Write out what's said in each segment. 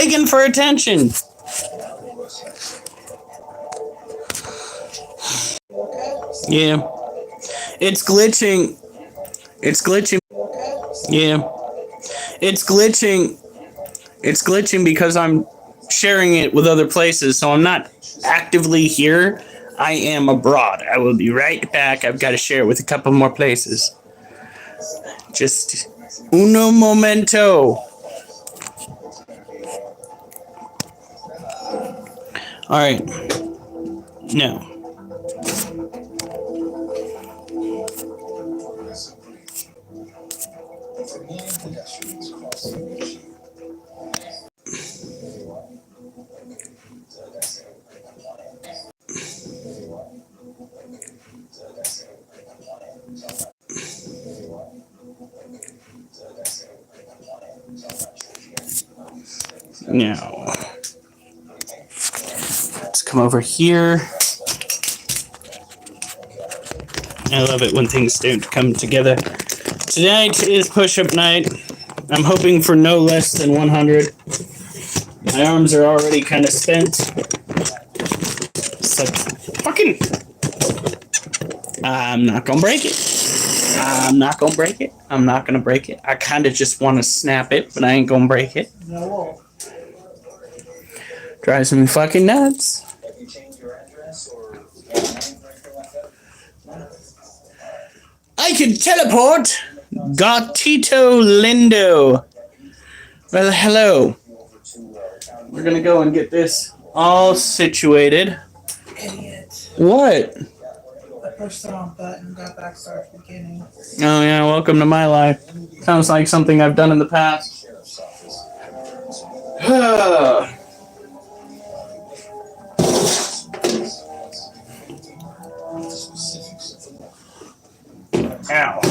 begging for attention. Yeah. It's glitching. It's glitching. Yeah. It's glitching. It's glitching because I'm sharing it with other places, so I'm not actively here. I am abroad. I will be right back. I've got to share it with a couple more places. Just uno momento. All right. Now. Now. Let's come over here. I love it when things don't come together. Tonight is push-up night. I'm hoping for no less than 100. My arms are already kind of spent. So fucking... I'm not gonna break it. I'm not gonna break it. I'm not gonna break it. I kind of just want to snap it, but I ain't gonna break it. No. Drives me fucking nuts. I can teleport. Gatito Lindo. Well, hello. We're gonna go and get this all situated. Idiot. What? I pushed the wrong button, got back start at the beginning. Oh yeah, welcome to my life. Sounds like something I've done in the past. Ow.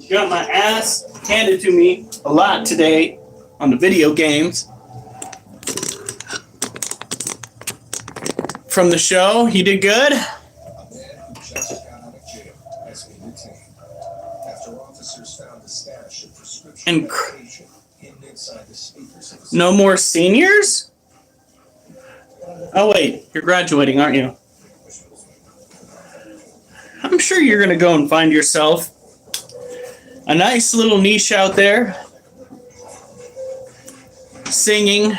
Got my ass handed to me a lot today on the video games. From the show, you did good? And no more seniors? Oh wait, you're graduating, aren't you? I'm sure you're gonna go and find yourself a nice little niche out there, singing.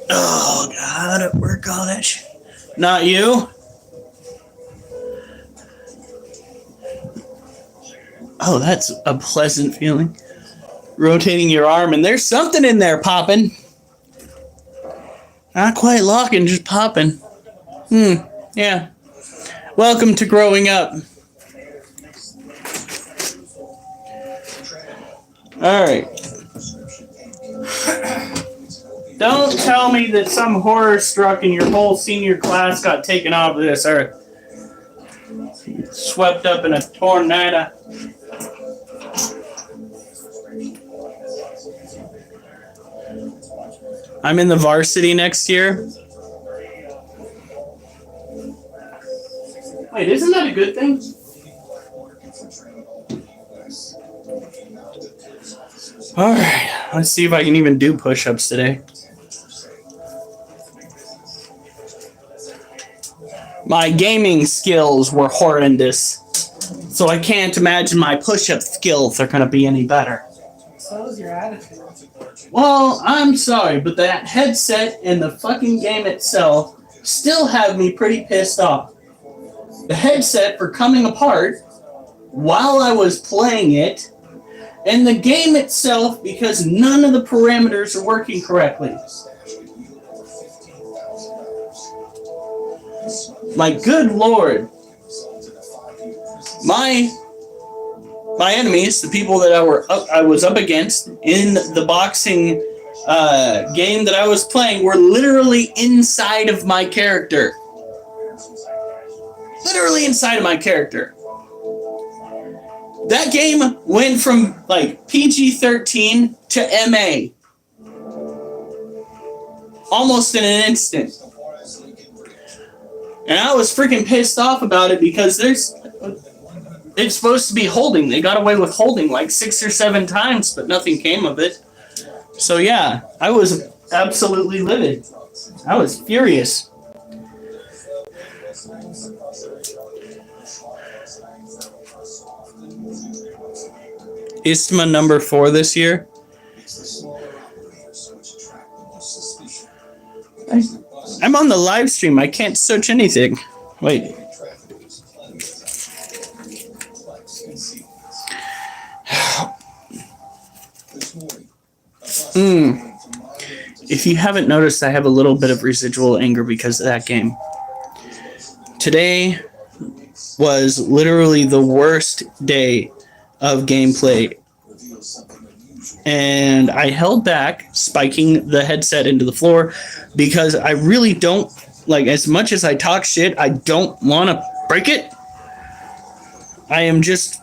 Oh God, at work all that shit. Not you? Oh, that's a pleasant feeling. Rotating your arm, and there's something in there popping. Not quite locking, just popping. Yeah. Welcome to growing up. Alright. Don't tell me that some horror struck and your whole senior class got taken off of this earth. Swept up in a tornado. I'm in the varsity next year. Wait, isn't that a good thing? Alright, let's see if I can even do push-ups today. My gaming skills were horrendous, so I can't imagine my push-up skills are going to be any better. So is your attitude. Well, I'm sorry, but that headset and the fucking game itself still have me pretty pissed off. The headset for coming apart while I was playing it, and the game itself because none of the parameters are working correctly. My good lord. My enemies, the people that I was up against in the boxing game that I was playing, were literally inside of my character. Literally inside of my character. That game went from like PG-13 to MA. almost in an instant. And I was freaking pissed off about it because it's supposed to be holding. They got away with holding like 6 or 7 times, but nothing came of it. So yeah, I was absolutely livid. I was furious. Istma number 4 this year. I'm on the live stream. I can't search anything. Wait. If you haven't noticed, I have a little bit of residual anger because of that game. Today was literally the worst day of gameplay. And I held back spiking the headset into the floor because I really don't, like, as much as I talk shit, I don't want to break it. I am just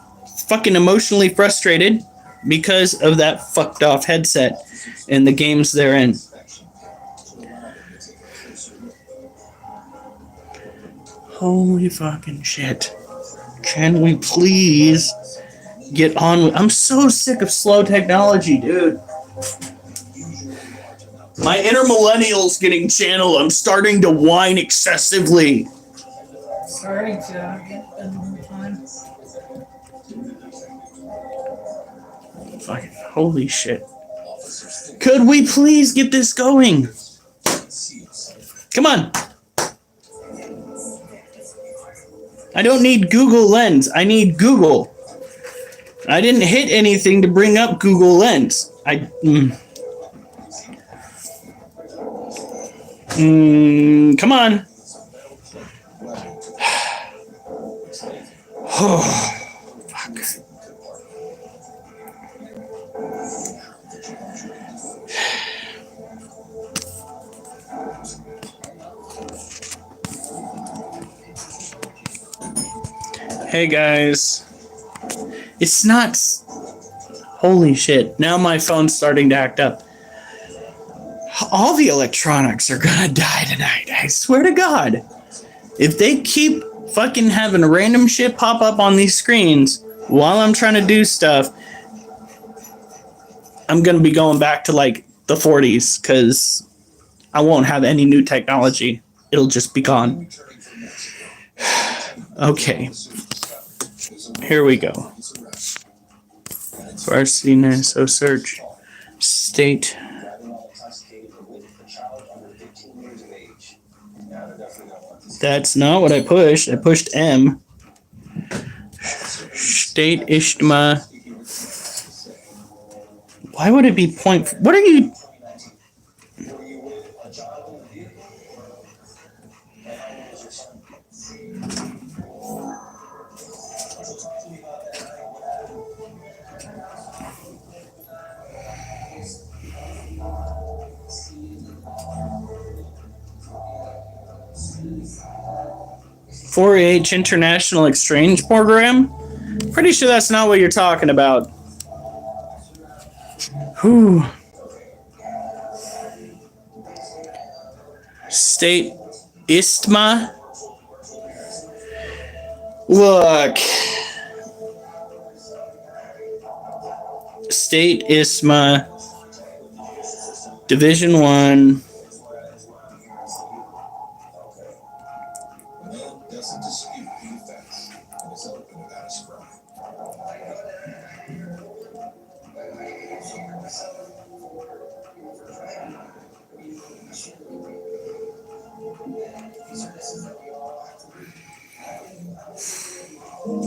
fucking emotionally frustrated because of that fucked off headset and the games they're in. Holy fucking shit. Can we please get on with... I'm so sick of slow technology, dude. My inner millennial's getting channeled. I'm starting to whine excessively. Starting to get a long time. Fucking holy shit. Could we please get this going? Come on. I don't need Google Lens. I need Google. I didn't hit anything to bring up Google Lens. Come on. Oh, fuck. Hey guys. It's not... Holy shit. Now my phone's starting to act up. All the electronics are gonna die tonight. I swear to God. If they keep fucking having random shit pop up on these screens while I'm trying to do stuff, I'm gonna be going back to like the 40s because I won't have any new technology. It'll just be gone. Okay. Here we go. Varsity NSO search. State. That's not what I pushed. I pushed M. State Ishtma. Why would it be point? What are you? 4-H International Exchange Program? Pretty sure that's not what you're talking about. Whew. State Istma. Look. State Istma. Division 1.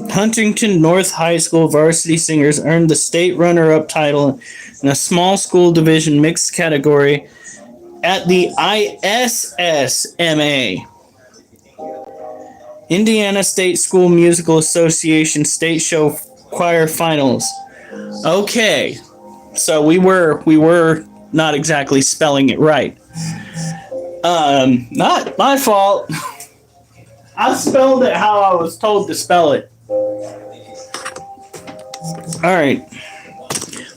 Huntington North High School varsity singers earned the state runner-up title in a small school division mixed category at the ISSMA. Indiana State School Musical Association State Show Choir Finals. Okay, so we were not exactly spelling it right. Not my fault. I spelled it how I was told to spell it. All right.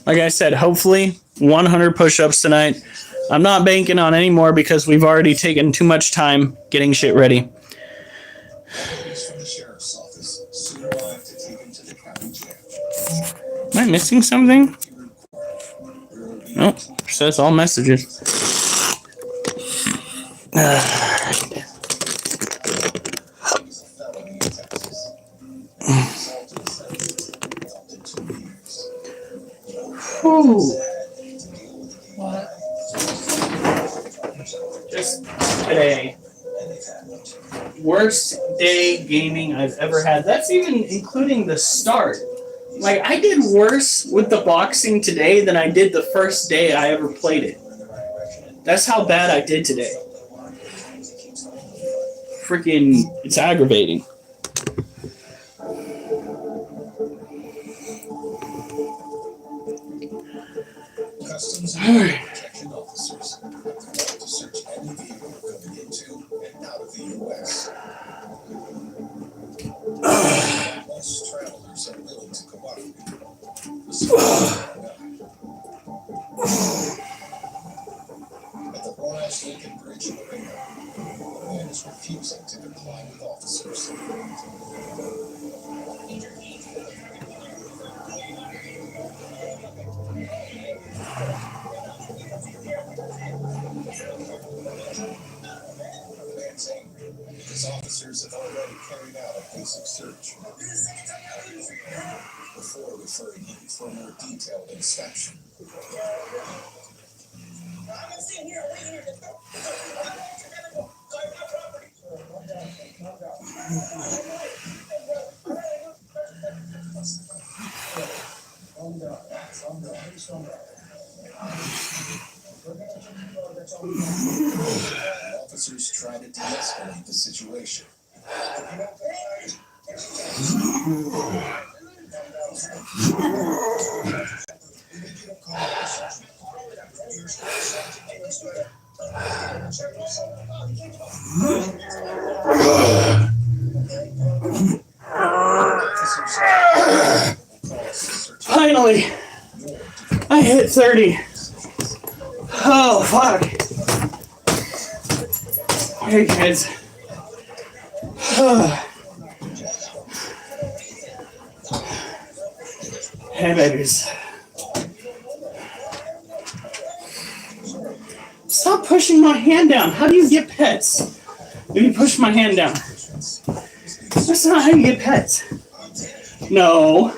Like I said, hopefully 100 push-ups tonight. I'm not banking on any more because we've already taken too much time getting shit ready. Am I missing something? Nope. Says all messages. What? Just today. Worst day gaming I've ever had. That's even including the start. Like, I did worse with the boxing today than I did the first day I ever played it. That's how bad I did today. Freaking, it's aggravating. Customs and protection officers have the right to search any vehicle coming into and out of the U.S. Most travelers are willing to cooperate. At the Horace Lincoln Bridge Arena, a man is refusing to comply with officers. Man's angry because officers have already carried out a basic search before referring him for a more detailed inspection. Officers try to de-escalate the situation. Finally, I hit 30. Oh, fuck. Hey, kids. Hey, babies. Stop pushing my hand down. How do you get pets? If you push my hand down. That's not how you get pets. No.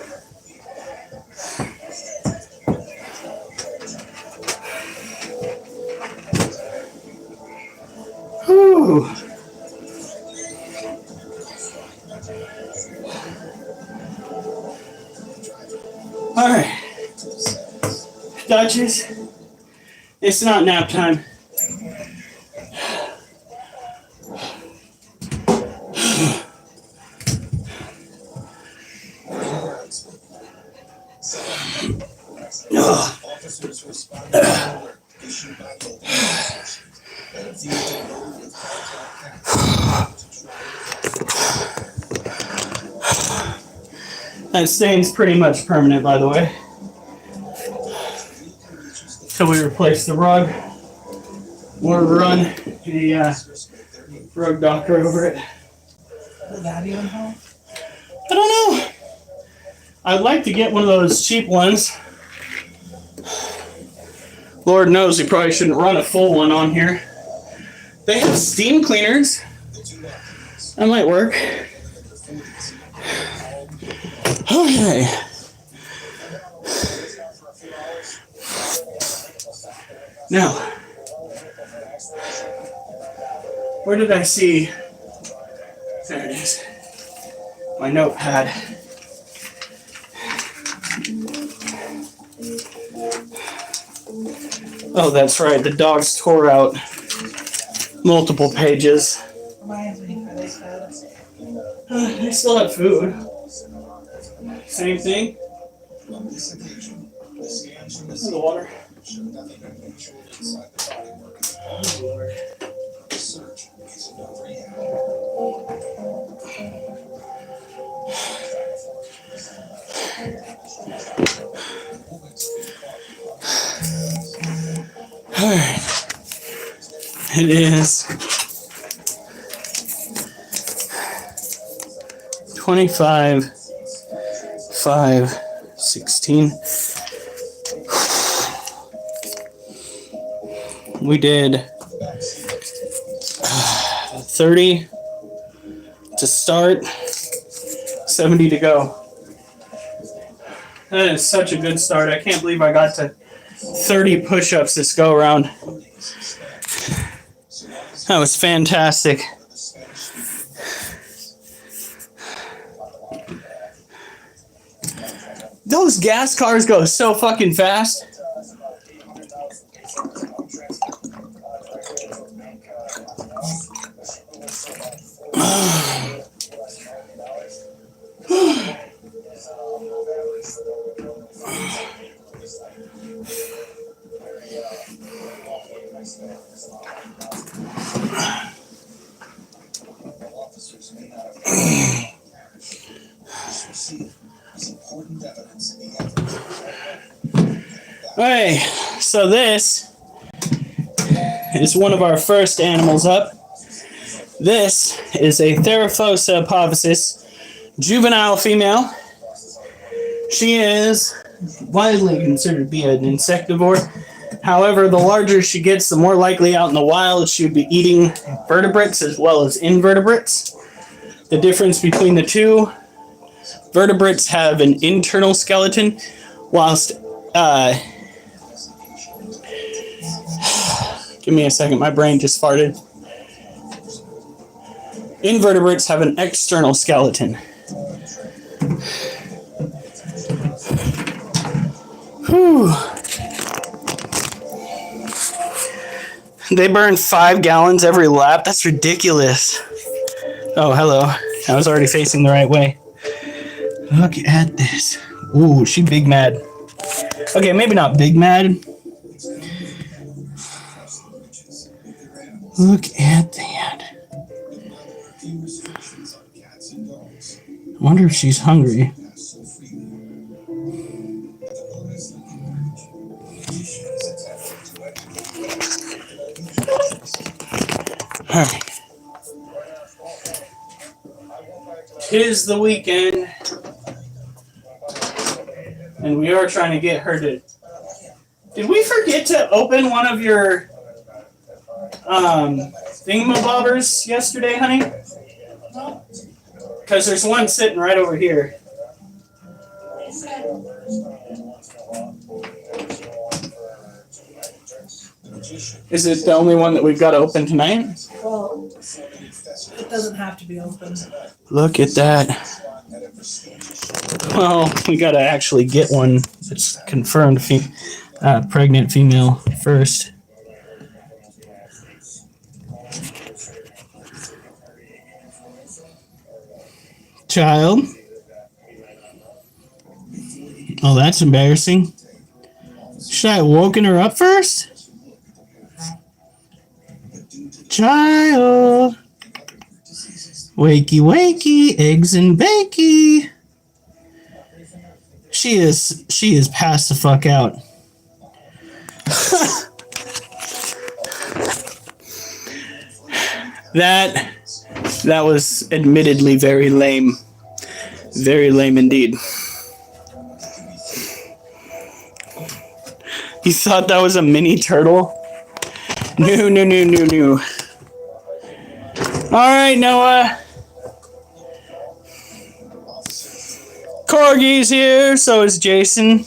Whew. All right. Duchess, it's not nap time. Officers respond to an alert issued by local officers that a vehicle loaded with That stain's pretty much permanent, by the way. So we replaced the rug. We'll run a rug doctor over it. Will that even help? I don't know. I'd like to get one of those cheap ones. Lord knows we probably shouldn't run a full one on here. They have steam cleaners. That might work. Okay. Now, where did I see? There it is. My notepad. Oh, that's right. The dogs tore out multiple pages. Reminds me for those pets. They still have food. Same thing. On this occasion, the scans from the The water. show nothing unusual inside the bodywork of the Oh, dog. Lord. The search isn't over yet. All right. It is 25, 5, 16. We did 30 to start, 70 to go. That is such a good start. I can't believe I got to 30 push-ups this go around. That was fantastic. Those gas cars go so fucking fast. Alright, so this is one of our first animals up. This is a Theraphosa apophysis, juvenile female. She is widely considered to be an insectivore. However, the larger she gets, the more likely out in the wild she would be eating vertebrates as well as invertebrates. The difference between the two, vertebrates have an internal skeleton, whilst give me a second, my brain just farted. Invertebrates have an external skeleton. Whew. They burn 5 gallons every lap. That's ridiculous. Oh, hello. I was already facing the right way. Look at this. Ooh, she big mad. Okay, maybe not big mad. Look at that. I wonder if she's hungry. Alright. 'Tis the weekend. And we are trying to get her to... Did we forget to open one of your thingamabobbers yesterday, honey? No. Because there's one sitting right over here. Is it the only one that we've got to open tonight? Well, it doesn't have to be open. Look at that. Well, we got to actually get one that's confirmed pregnant female first. Child. Oh, that's embarrassing. Should I have woken her up first? Child. Wakey, wakey, eggs and bakey. She is passed the fuck out. That was admittedly very lame. Very lame indeed. You thought that was a mini turtle? No. Alright, Noah. Corgi's here, so is Jason.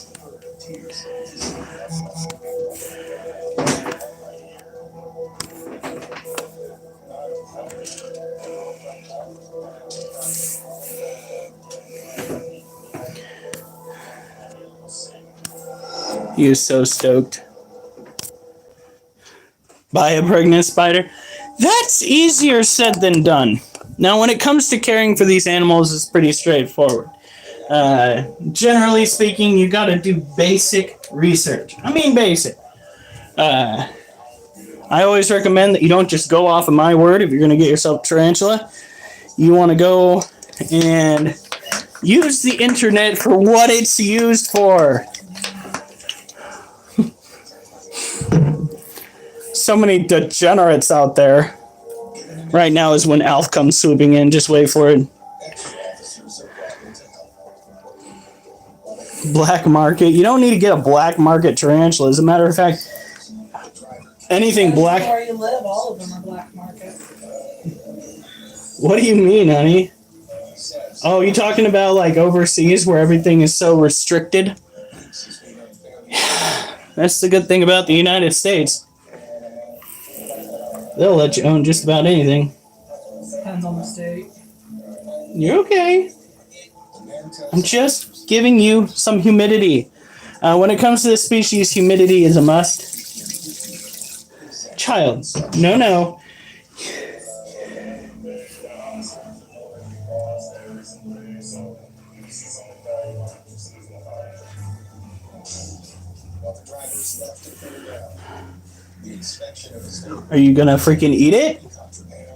He is so stoked. Buy a pregnant spider. That's easier said than done. Now, when it comes to caring for these animals, it's pretty straightforward. Generally speaking, you got to do basic research. I mean basic. I always recommend that you don't just go off of my word if you're going to get yourself a tarantula. You want to go and use the internet for what it's used so many degenerates out there. Right now is when Alf comes swooping in. Just wait for it. Extra officers are brought in to help. Black market. You don't need to get a black market tarantula. As a matter of fact, anything Depends on black. where you live, all of them are black market. What do you mean, honey? He says Oh, you talking about like overseas where everything is so restricted? he's been unfairly That's the good thing about the United States. They'll let you own just about anything. Depends on the state. You're okay. the man tells I'm just giving you some humidity. When it comes to this species, humidity is a must. Child, no. while the drivers left to put it down. The inspection of his vehicle Are you gonna freaking eat it? contraband.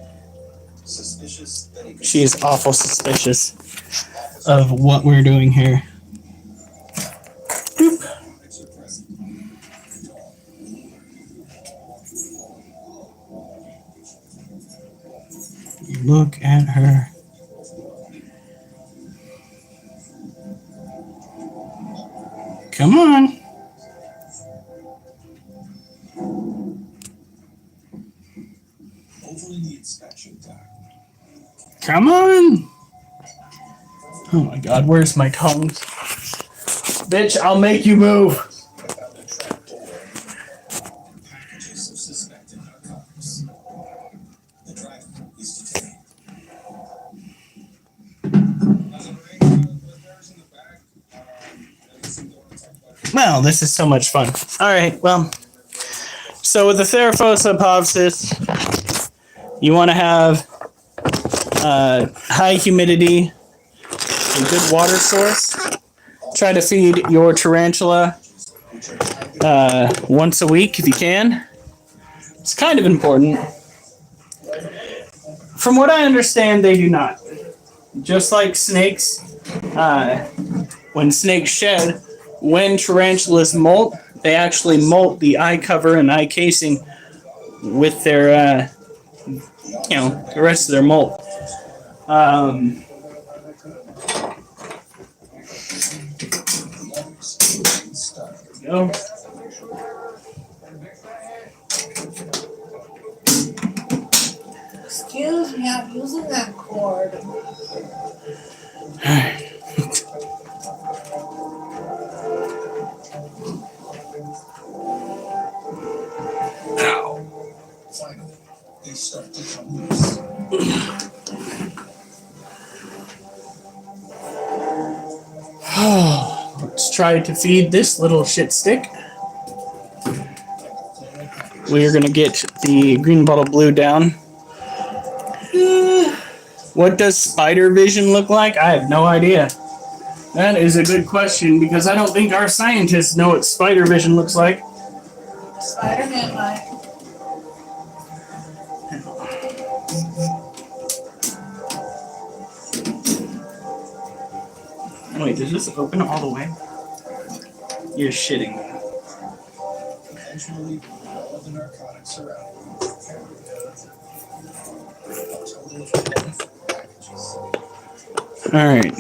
Suspicious that he could She is awful suspicious of what we're doing here. Boop. It's a present. Look at her. Come on. Over in the inspection time. Come on. Oh my god, where's my tongs? Bitch, I'll make you move. They found a trap door and packages of suspected narcotics. The driver is detained. Well, this is so much fun. Alright, well. So with the Theraphosa pavsis, you want to have high humidity, a good water source. Try to feed your tarantula once a week if you can. It's kind of important. From what I understand, they do not. Just like snakes, when snakes shed, when tarantulas molt, they actually molt the eye cover and eye casing with their, the rest of their molt. Go. Excuse me, I'm using that cord. Finally, they start to come loose. Let's try to feed this little shit stick. We are gonna get the green bottle blue down. What does spider vision look like? I have no idea. That is a good question because I don't think our scientists know what spider vision looks like. Spider-Man might. Wait, does this open all the way? You're shitting me. Eventually, all of the narcotics are out. A total of 24 packages. Alright.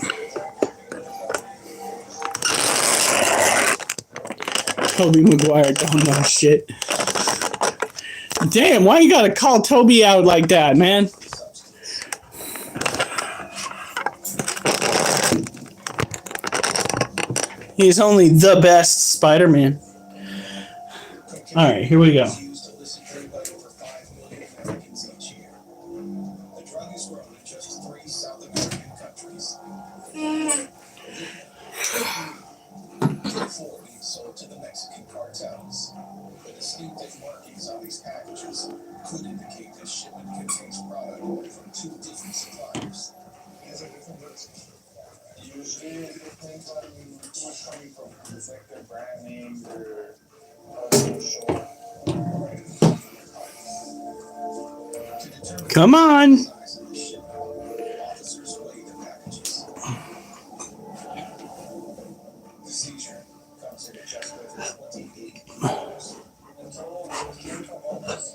Toby Maguire don't know shit. Damn, why you gotta call Toby out like that, man? He's only the best Spider-Man. Alright, here we go. It's used to illicit trade by over 5 million Americans each year. The drug is grown in just 3 South American countries. Before being sold to the Mexican cartels, the distinctive markings on these packages could indicate this shipment contains product from 2 different suppliers. Usually it depends on who it's coming from. It's like their brand names or show. To determine Come on! the size of the shipment, officers weigh the packages. The seizure comes in at just over 28 kilos. In total, it came from almost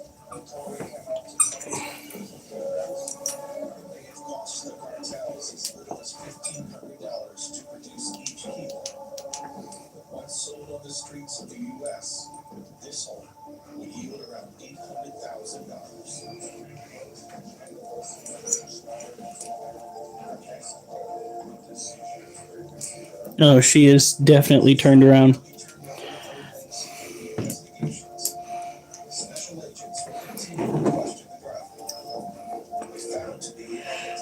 Oh, she is definitely turned around. Special agents will continue to question the driver. If found to be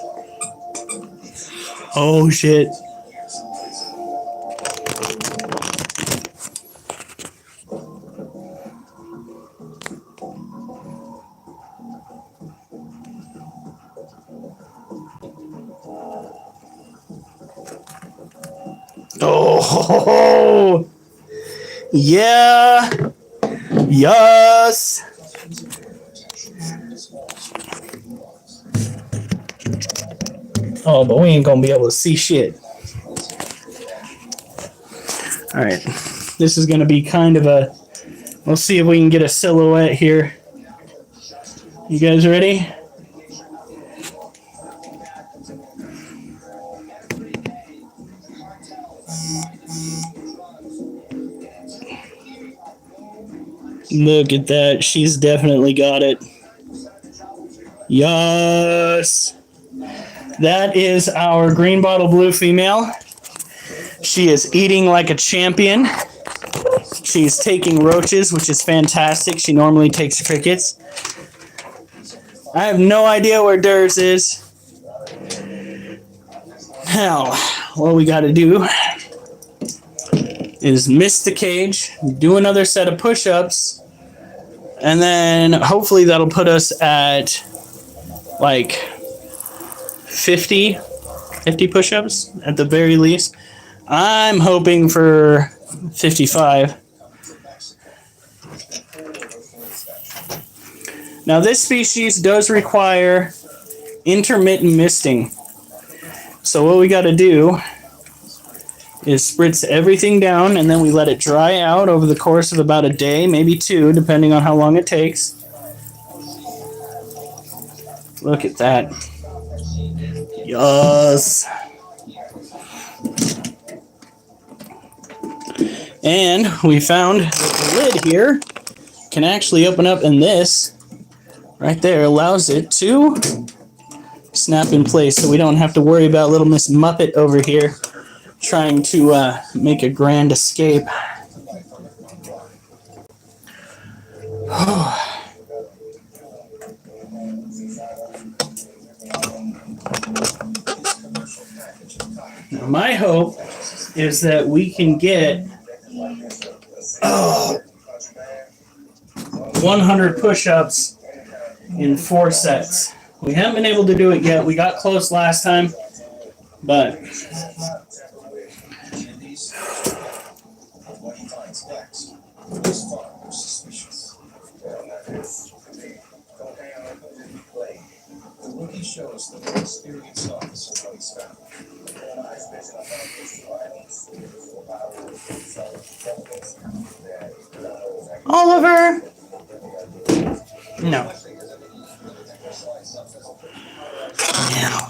on the target, Oh, shit. years in prison. Oh, yeah. Yes. Oh, but we ain't gonna be able to see shit. All right. This is gonna be kind of a. We'll see if we can get a silhouette here. You guys ready? Look at that. She's definitely got it. Yes. That is our green bottle blue female. She is eating like a champion. She's taking roaches, which is fantastic. She normally takes crickets. I have no idea where Durs is. Now, what we got to do is miss the cage, do another set of push-ups, and then hopefully that'll put us at like 50 push-ups at the very least. I'm hoping for 55. Now this species does require intermittent misting. So what we got to do is spritz everything down, and then we let it dry out over the course of about a day, maybe 2, depending on how long it takes. Look at that. Yes. And we found that the lid here can actually open up, and this right there allows it to snap in place, so we don't have to worry about little Miss Muppet over here trying to make a grand escape. Now my hope is that we can get 100 push-ups in 4 sets. We haven't been able to do it yet. We got close last time, but What he finds next is far more suspicious. The rookie shows them an experienced officer what he's found. Oliver. No. Now.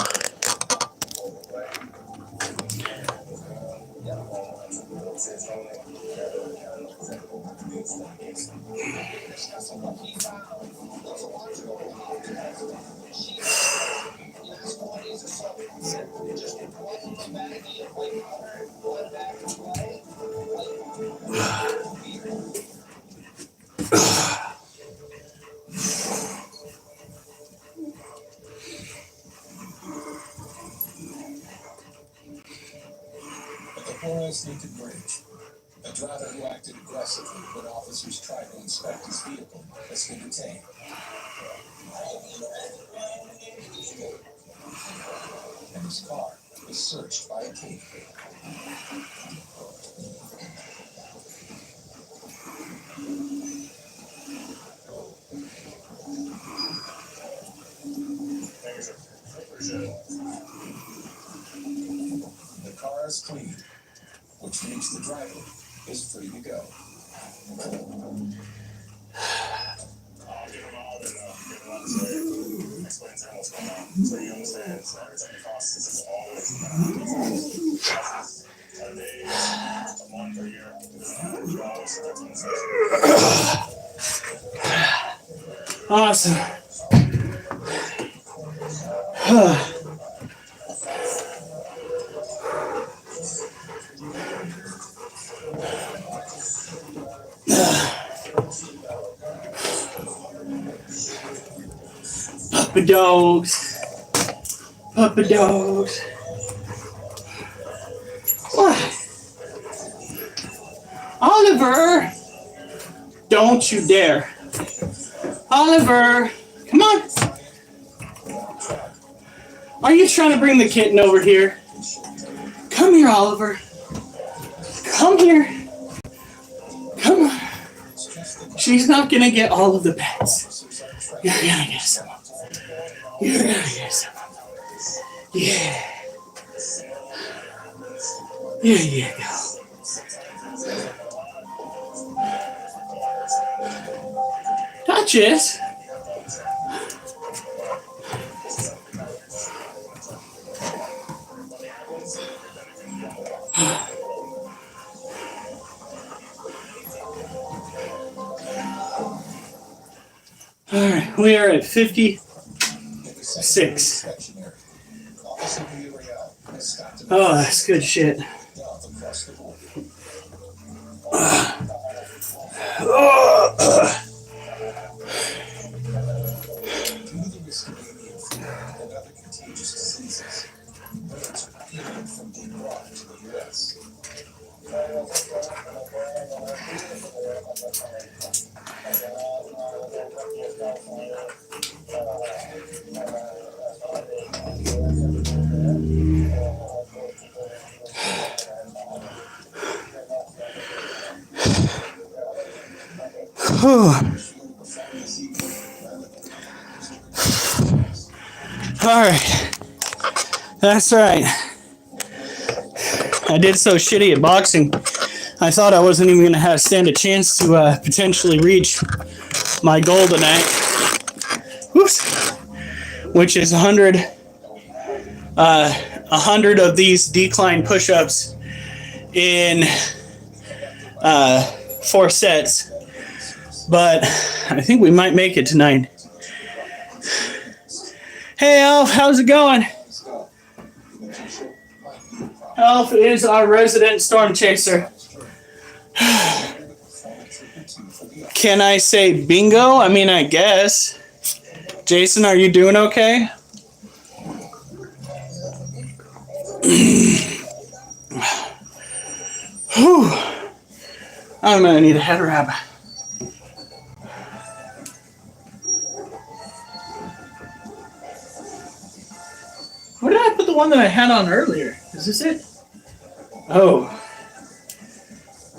At the Horace-Lincoln Bridge, a driver who acted aggressively when officers tried to inspect his vehicle has been detained. And his car is searched by a team. The car is clean, which means the driver is free to go. I'll give him all the ones that explain to him what's going on. So he understands every time he crosses, it's always a day, a month, a year. You always Awesome. Puppy dogs. Puppy dogs. What? Oliver! Don't you dare. Oliver! Come on! Are you trying to bring the kitten over here? Come here, Oliver. Come here. Come on. She's not gonna get all of the pets. You're gonna get some of them. You're gonna get some of them. Yeah. There you go. Duchess? All right, we are at 56. Oh, that's good shit. All right, that's right. I did so shitty at boxing. I thought I wasn't even going to stand a chance to potentially reach my goal tonight. Whoops. Which is 100 of these decline push-ups in 4 sets. But I think we might make it tonight. Hey, Alf, how's it going? Alf is our resident storm chaser. Can I say bingo? I mean, I guess. Jason, are you doing okay? Whew. I'm gonna need a head wrap. Where did I put the one that I had on earlier? Is this it? Oh.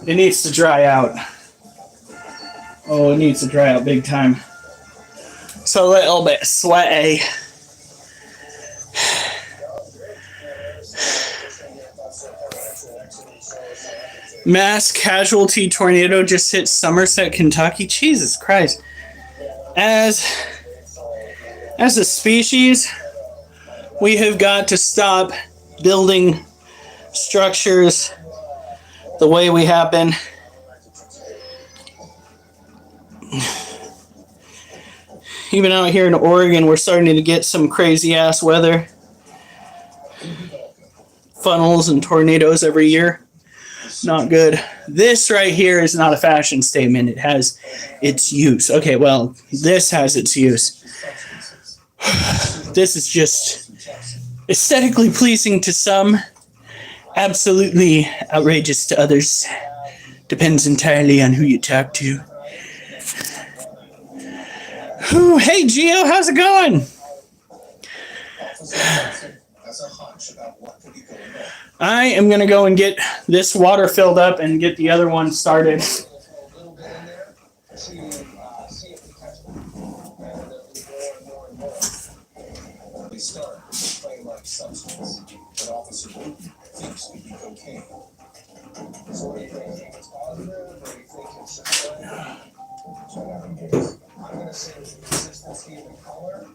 It needs to dry out. Oh, it needs to dry out big time. So a little bit sweaty. Mass casualty tornado just hit Somerset, Kentucky. Jesus Christ. As a species, we have got to stop building structures the way we have been. Even out here in Oregon, we're starting to get some crazy ass weather. Funnels and tornadoes every year. Not good. This right here is not a fashion statement. It has its use. Okay, well, this has its use. This is just aesthetically pleasing to some, absolutely outrageous to others. Depends entirely on who you talk to. Ooh, hey, Gio, how's it going? I am going to go and get this water filled up and get the other one started. I'm going to say consistency in color. I'm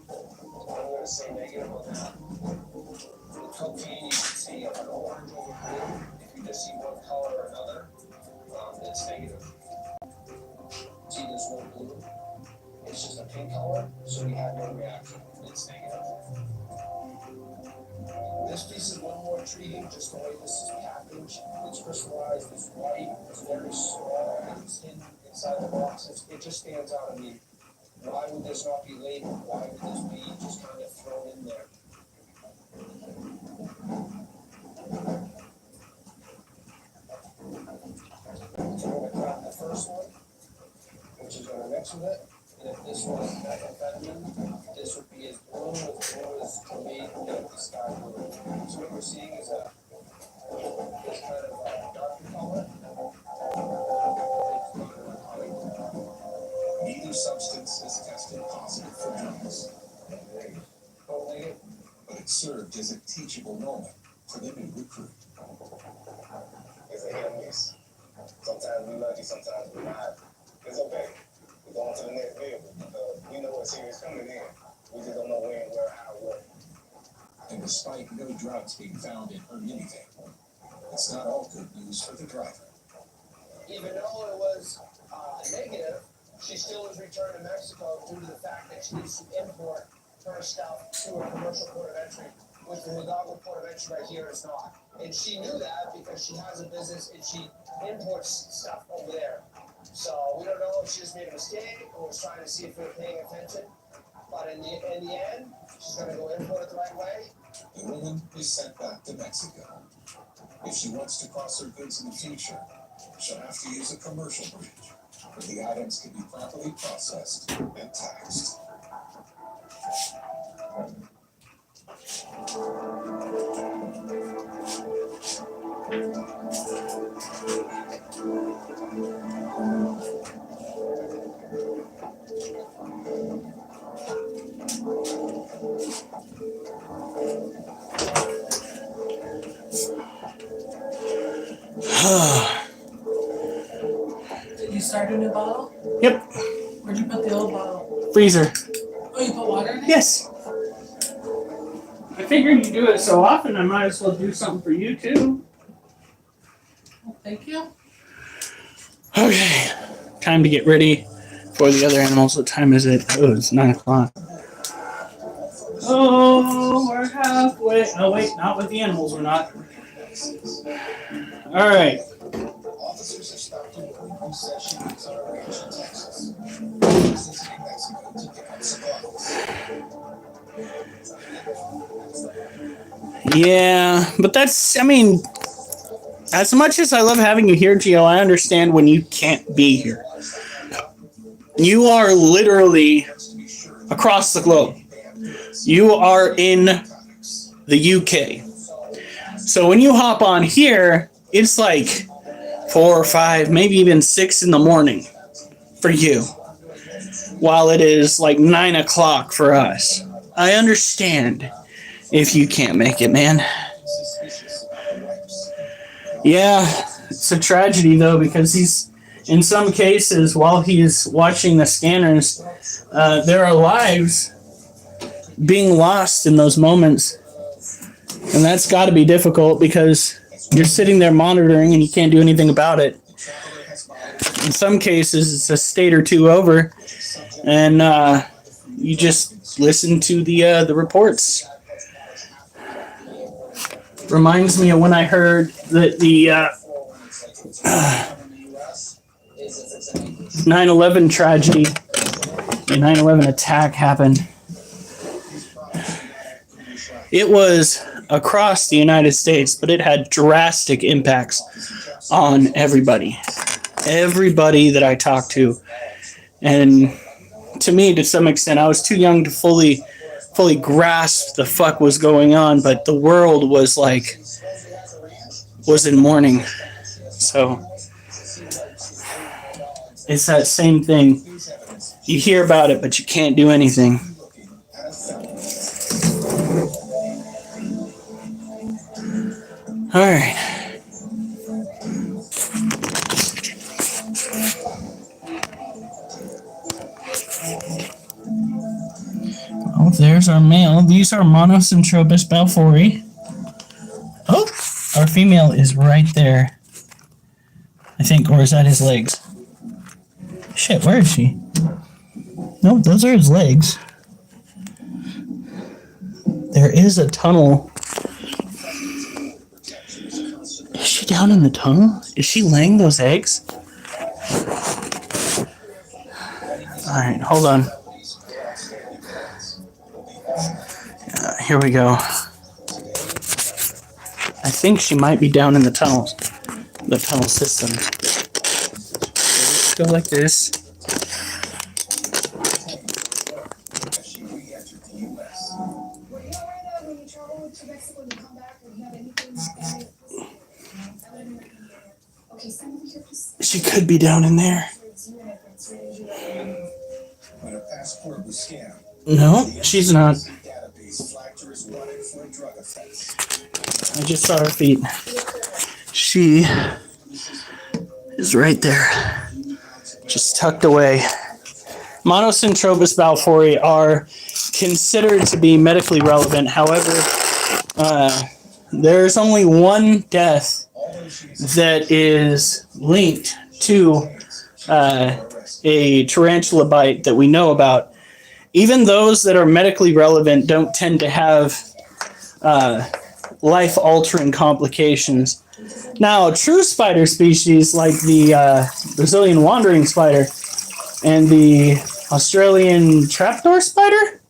going to say negative on that. For the cocaine, you can see an orange over blue. If you just see one color or another, it's negative. See, there's no blue. It's just a pink color. had no reaction. It's negative. This piece is one more intriguing, just the way this is packaged. It's crystallized, it's white, it's very small, it's hidden inside the box. It just stands out. I mean, why would this not be labeled? Why would this be just kind of thrown in there? So we're gonna cut the first one, which is gonna mix with it. And if this was methamphetamine, this would be as blue as made of the sky blue. So what we're seeing is this kind of darker color. It's not metallic. Neither substance is tested positive for drugs, Don't like it. but it served as a teachable moment for the new recruit. It's a hit or miss. Sometimes we're lucky, sometimes we're not. It's okay. We're going to the next level because we know what's serious coming in. We just don't know when, where, how, what. And despite no drugs being found in her minivan, it's not all good news for the driver. Even though it was negative, she still was returned to Mexico due to the fact that she needs to import her stuff to a commercial port of entry, which the Hidalgo port of entry right here is not. And she knew that because she has a business and she imports stuff over there. So we don't know if she just made a mistake or was trying to see if we were paying attention. But in the end, she's going to go import it the right way. The woman is sent back to Mexico. If she wants to cross her goods in the future, she'll have to use a commercial bridge where the items can be properly processed and taxed. Did you start a new bottle? Yep. Where'd you put the old bottle? Freezer. Oh, you put water in it? Yes. I figured you do it so often, I might as well do something for you too. Oh, thank you. Okay. Time to get ready for the other animals. What time is it? Oh, it's 9 o'clock. Oh, we're halfway. Oh, wait, not with the animals, we're not. All right. Officers have stopped a woman who says she lives on a ranch in Texas. She's visiting Mexico to pick up supplies. Yeah, but I mean, as much as I love having you here, Gio, I understand when you can't be here. You are literally across the globe. You are in the UK. So when you hop on here, it's like 4 or 5, maybe even 6 in the morning for you, while it is like 9 o'clock for us. I understand if you can't make it, man. Yeah, it's a tragedy though, because he's, in some cases, while he's watching the scanners, there are lives being lost in those moments. And that's got to be difficult because you're sitting there monitoring and you can't do anything about it. In some cases, it's a state or two over, and you just listen to the reports. Reminds me of when I heard that the 9/11 tragedy, the 9/11 attack happened. It was across the United States, but it had drastic impacts on everybody. Everybody that I talked to. And to me, to some extent, I was too young to fully grasp the fuck was going on, but the world was in mourning. So it's that same thing. You hear about it, but you can't do anything. All right. Oh, there's our male. These are Monocentrobus balfouri. Oh, our female is right there. I think, or is that his legs? Shit, where is she? Nope, those are his legs. There is a tunnel. Is she down in the tunnel? Is she laying those eggs? Alright, hold on. Here we go. I think she might be down in the tunnels. The tunnel system. Let's go like this. She could be down in there. No, she's not. I just saw her feet. She is right there. Just tucked away. Monocentrobus balfouri are considered to be medically relevant. However, there's only one death that is linked to a tarantula bite that we know about. Even those that are medically relevant don't tend to have life-altering complications. Now, true spider species like the Brazilian wandering spider and the Australian trapdoor spider,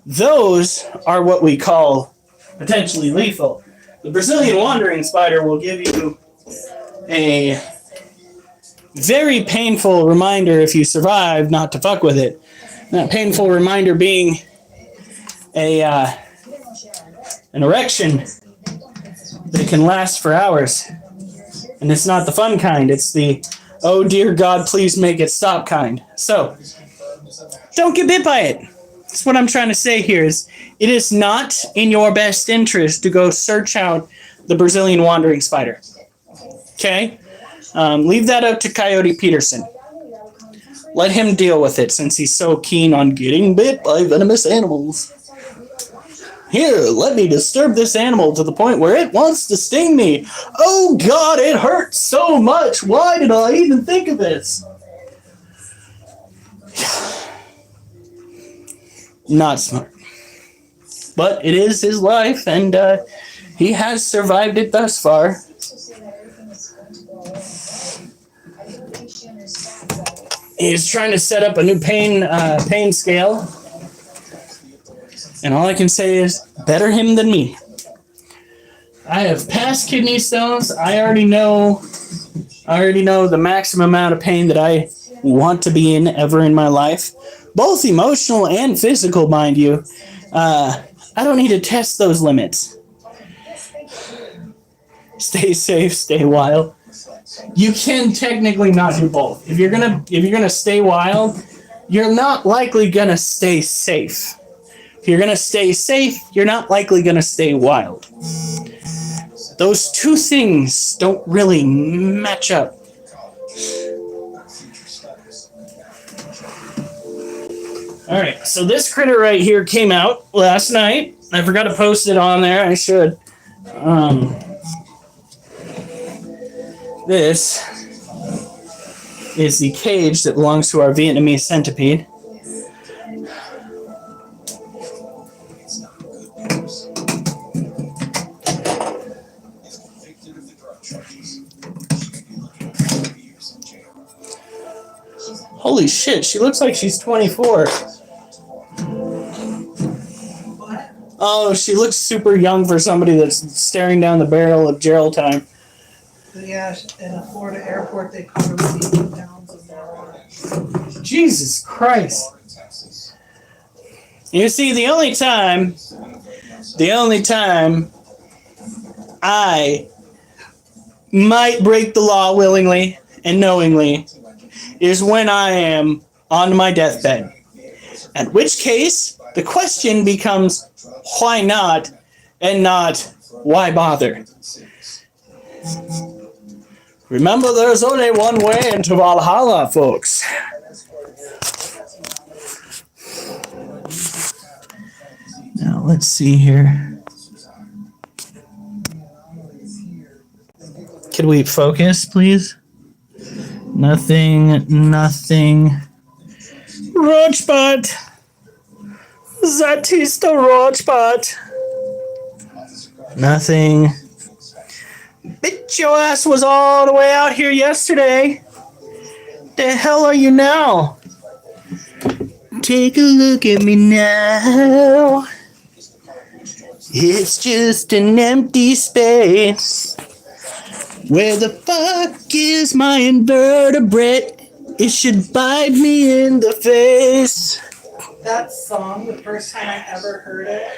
those are what we call potentially lethal. The Brazilian wandering spider will give you a very painful reminder if you survive not to fuck with it. That painful reminder being an erection that can last for hours. And it's not the fun kind. It's the, oh dear God, please make it stop kind. So, don't get bit by it. That's what I'm trying to say here is, it is not in your best interest to go search out the Brazilian wandering spider. Okay? Leave that up to Coyote Peterson. Let him deal with it since he's so keen on getting bit by venomous animals. Here, let me disturb this animal to the point where it wants to sting me. Oh God, it hurts so much. Why did I even think of this? Not smart. But it is his life, and he has survived it thus far. He's trying to set up a new pain scale. And all I can say is, better him than me. I have past kidney stones. I already know the maximum amount of pain that I want to be in ever in my life. Both emotional and physical, mind you. I don't need to test those limits. Stay safe, stay wild. You can technically not do both. If you're gonna stay wild, you're not likely gonna stay safe. If you're gonna stay safe, you're not likely gonna stay wild. Those two things don't really match up. Alright, so this critter right here came out last night. I forgot to post it on there. I should. This is the cage that belongs to our Vietnamese centipede. Holy shit, she looks like she's 24. Oh, she looks super young for somebody that's staring down the barrel of jail time. Yeah, in a Florida airport, they caught her with 18 pounds of marijuana. Jesus Christ. You see, the only time I might break the law willingly and knowingly is when I am on my deathbed. At which case, the question becomes, why not, and not, why bother? Remember, there's only one way into Valhalla, folks. Now, let's see here. Could we focus, please? Nothing. Roachbot. Zatista Roachbot. Nothing. Bitch, your ass was all the way out here yesterday. The hell are you now? Take a look at me now. It's just an empty space. Where the fuck is my invertebrate? It should bite me in the face. That song, the first time I ever heard it,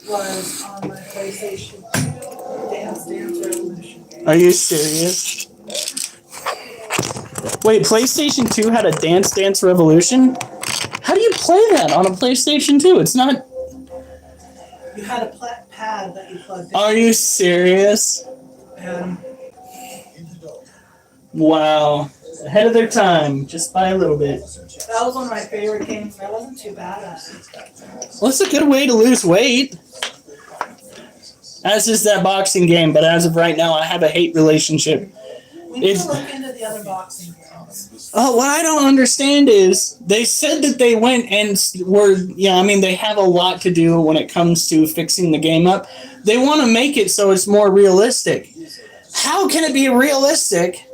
was on my PlayStation 2, Dance Dance Revolution. Are you serious? Wait, PlayStation 2 had a Dance Dance Revolution? How do you play that on a PlayStation 2? It's not... You had a pad that you plugged in. Are you serious? And Wow. Ahead of their time, just by a little bit. that was one of my favorite games. I wasn't too bad at it. Well, it's a good way to lose weight. As is that boxing game, but as of right now, I have a hate relationship. We need It's- to look into the other boxing games. Oh, what I don't understand is they said that they went and were, yeah, I mean, they have a lot to do when it comes to fixing the game up. They want to make it so it's more realistic. How can it be realistic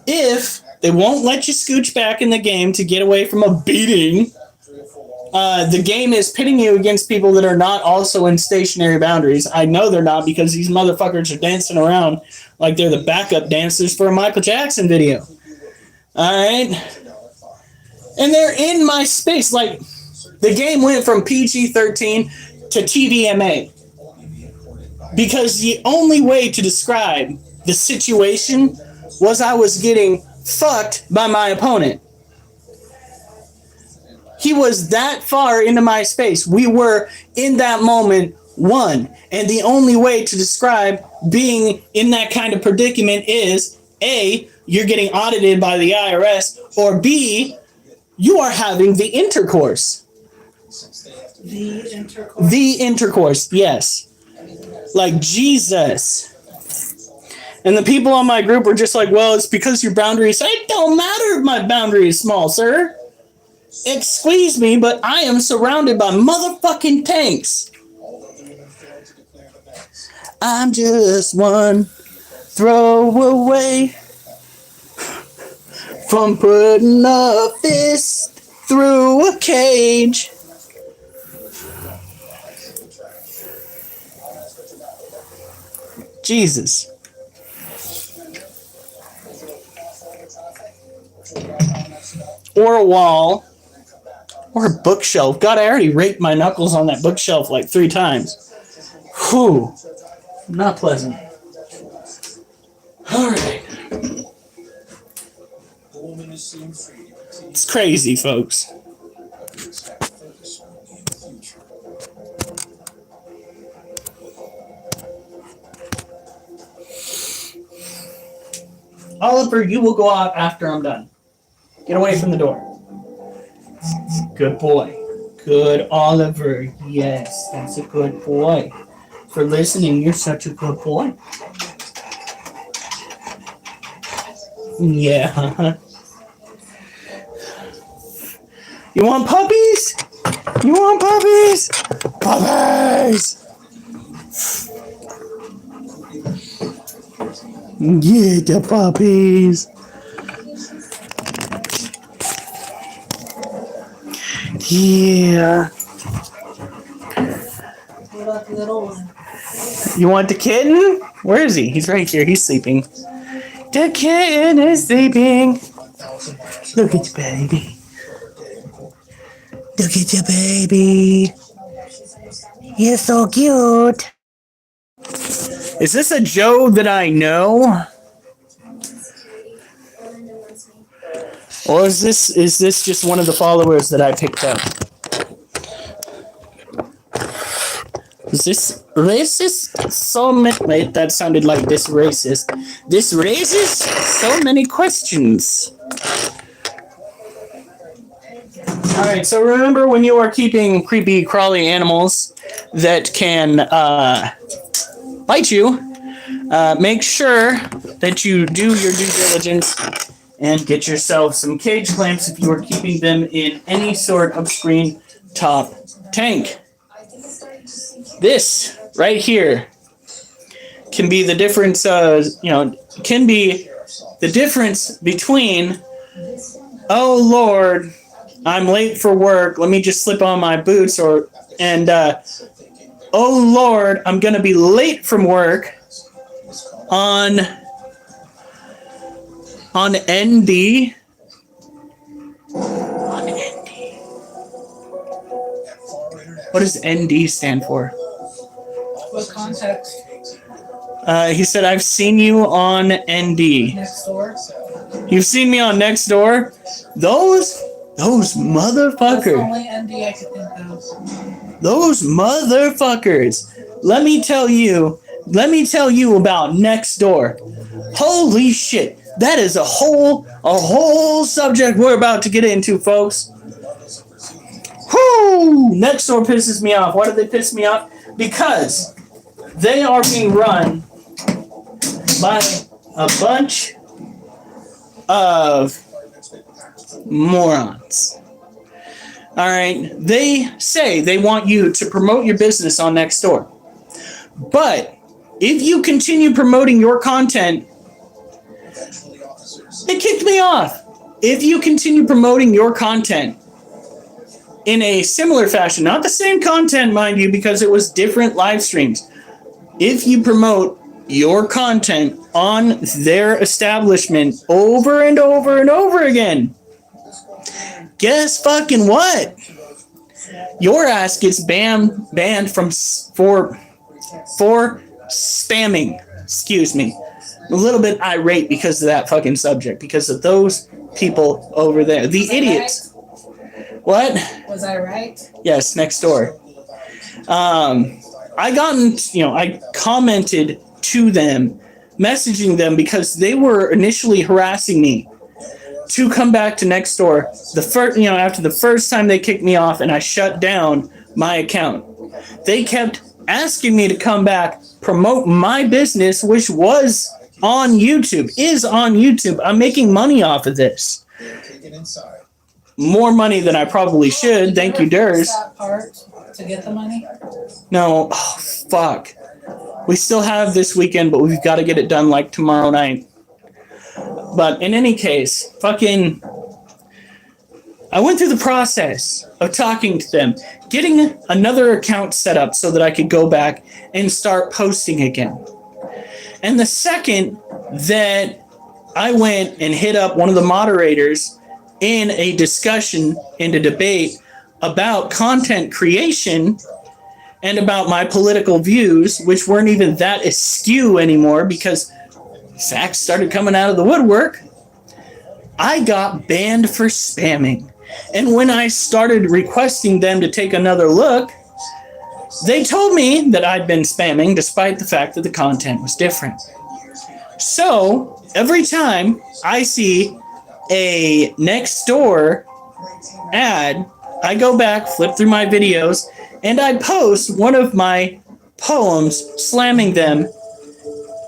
if they won't let you scooch back in the game to get away from a beating? The game is pitting you against people that are not also in stationary boundaries. I know they're not because these motherfuckers are dancing around like they're the backup dancers for a Michael Jackson video. All right? And they're in my space. Like, the game went from PG-13 to TVMA. Because the only way to describe the situation was I was getting fucked by my opponent. He was that far into my space. We were, in that moment, one. And the only way to describe being in that kind of predicament is, A, you're getting audited by the IRS, or B, you are having the intercourse. The intercourse. The intercourse, yes. Like, Jesus. And the people on my group were just like, well, it's because your boundaries. It don't matter if my boundary is small, sir. Excuse me, but I am surrounded by motherfucking tanks. I'm just one throw away from putting a fist through a cage. Jesus. Or a wall. Or a bookshelf. God, I already raked my knuckles on that bookshelf like 3 times. Whew. Not pleasant. Alright. It's crazy, folks. Oliver, you will go out after I'm done. Get away from the door. Good boy. Good Oliver. Yes, that's a good boy. For listening, you're such a good boy. Yeah. You want puppies? You want puppies? Puppies! Get the puppies. Yeah. What about the little one? You want the kitten? Where is he? He's right here. He's sleeping. The kitten is sleeping. Look at the baby. Look at the baby. You're so cute. Is this a Joe that I know? Or is this just one of the followers that I picked up? Is this racist? So many. Wait, that sounded like this racist. This raises so many questions. Alright, so remember when you are keeping creepy, crawly animals that can bite you, make sure that you do your due diligence and get yourself some cage clamps if you are keeping them in any sort of screen top tank. This right here can be the difference, can be the difference between, oh Lord, I'm late for work, let me just slip on my boots, and oh Lord, I'm gonna be late from work on ND. On ND. What does ND stand for? What context? He said, I've seen you on ND. Next door? You've seen me on Nextdoor? Those That's the motherfuckers. only ND I could think of. Those motherfuckers. Let me tell you about Nextdoor. Holy shit. That is a whole subject we're about to get into, folks. Whoo! Nextdoor pisses me off. Why do they piss me off? Because they are being run by a bunch of morons. All right, they say they want you to promote your business on Nextdoor. But if you continue promoting your content, they kicked me off. If you continue promoting your content in a similar fashion, not the same content, mind you, because it was different live streams. If you promote your content on their establishment over and over and over again, guess fucking what? Your ass gets banned for spamming. Excuse me. I'm a little bit irate because of that fucking subject, because of those people over there, the idiots. What? Was I right? Yes, Nextdoor. I commented to them, messaging them, because they were initially harassing me to come back to Nextdoor. After the first time they kicked me off and I shut down my account, they kept asking me to come back, promote my business, which was on YouTube, is on YouTube. I'm making money off of this. More money than I probably should. Thank you, Durs. That part to get the money? No, oh, fuck. We still have this weekend, but we've got to get it done like tomorrow night. But in any case, I went through the process of talking to them, getting another account set up so that I could go back and start posting again. And the second that I went and hit up one of the moderators in a discussion, in a debate about content creation and about my political views, which weren't even that askew anymore because facts started coming out of the woodwork, I got banned for spamming. And when I started requesting them to take another look, they told me that I'd been spamming despite the fact that the content was different. So every time I see a Nextdoor ad, I go back, flip through my videos, and I post one of my poems slamming them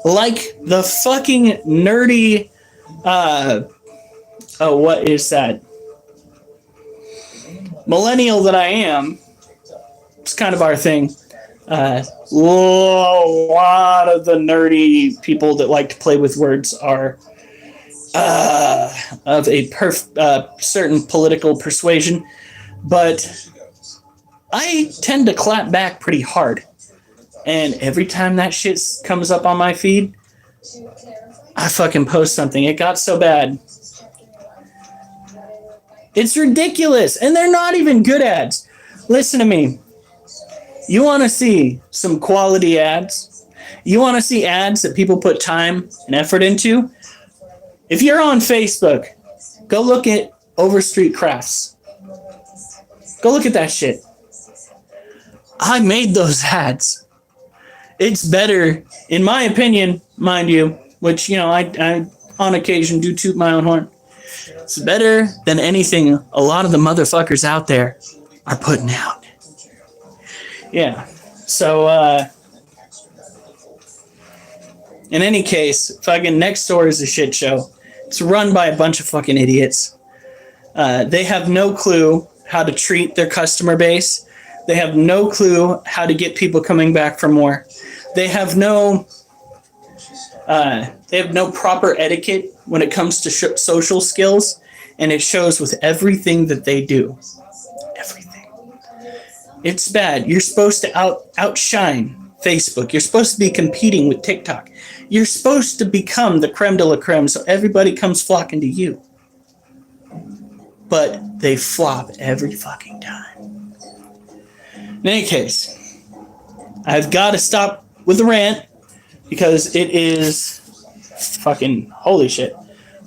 like the fucking nerdy, what is that? Millennial that I am. It's kind of our thing. A lot of the nerdy people that like to play with words are of a certain political persuasion, but I tend to clap back pretty hard. And every time that shit comes up on my feed, I fucking post something. It got so bad. It's ridiculous. And they're not even good ads. Listen to me. You want to see some quality ads? You want to see ads that people put time and effort into? If you're on Facebook, go look at Overstreet Crafts. Go look at that shit. I made those ads. It's better, in my opinion, mind you, which, I on occasion do toot my own horn. It's better than anything a lot of the motherfuckers out there are putting out. Yeah. So, in any case, fucking Nextdoor is a shit show. It's run by a bunch of fucking idiots. They have no clue how to treat their customer base. They have no clue how to get people coming back for more. They have no proper etiquette when it comes to social skills, and it shows with everything that they do. Everything. It's bad. You're supposed to outshine Facebook. You're supposed to be competing with TikTok. You're supposed to become the creme de la creme, so everybody comes flocking to you. But they flop every fucking time. In any case, I've got to stop with the rant because it is fucking holy shit.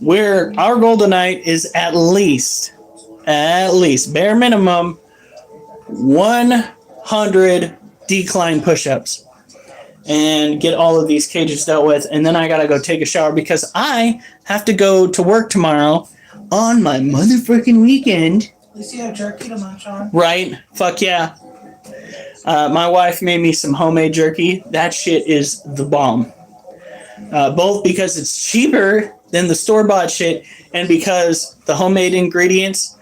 Our goal tonight is at least bare minimum 100 decline push-ups and get all of these cages dealt with, and then I gotta go take a shower because I have to go to work tomorrow on my motherfucking weekend. At least you have jerky to munch on. Right? Fuck yeah. My wife made me some homemade jerky. That shit is the bomb. Both because it's cheaper than the store-bought shit and because the homemade ingredients,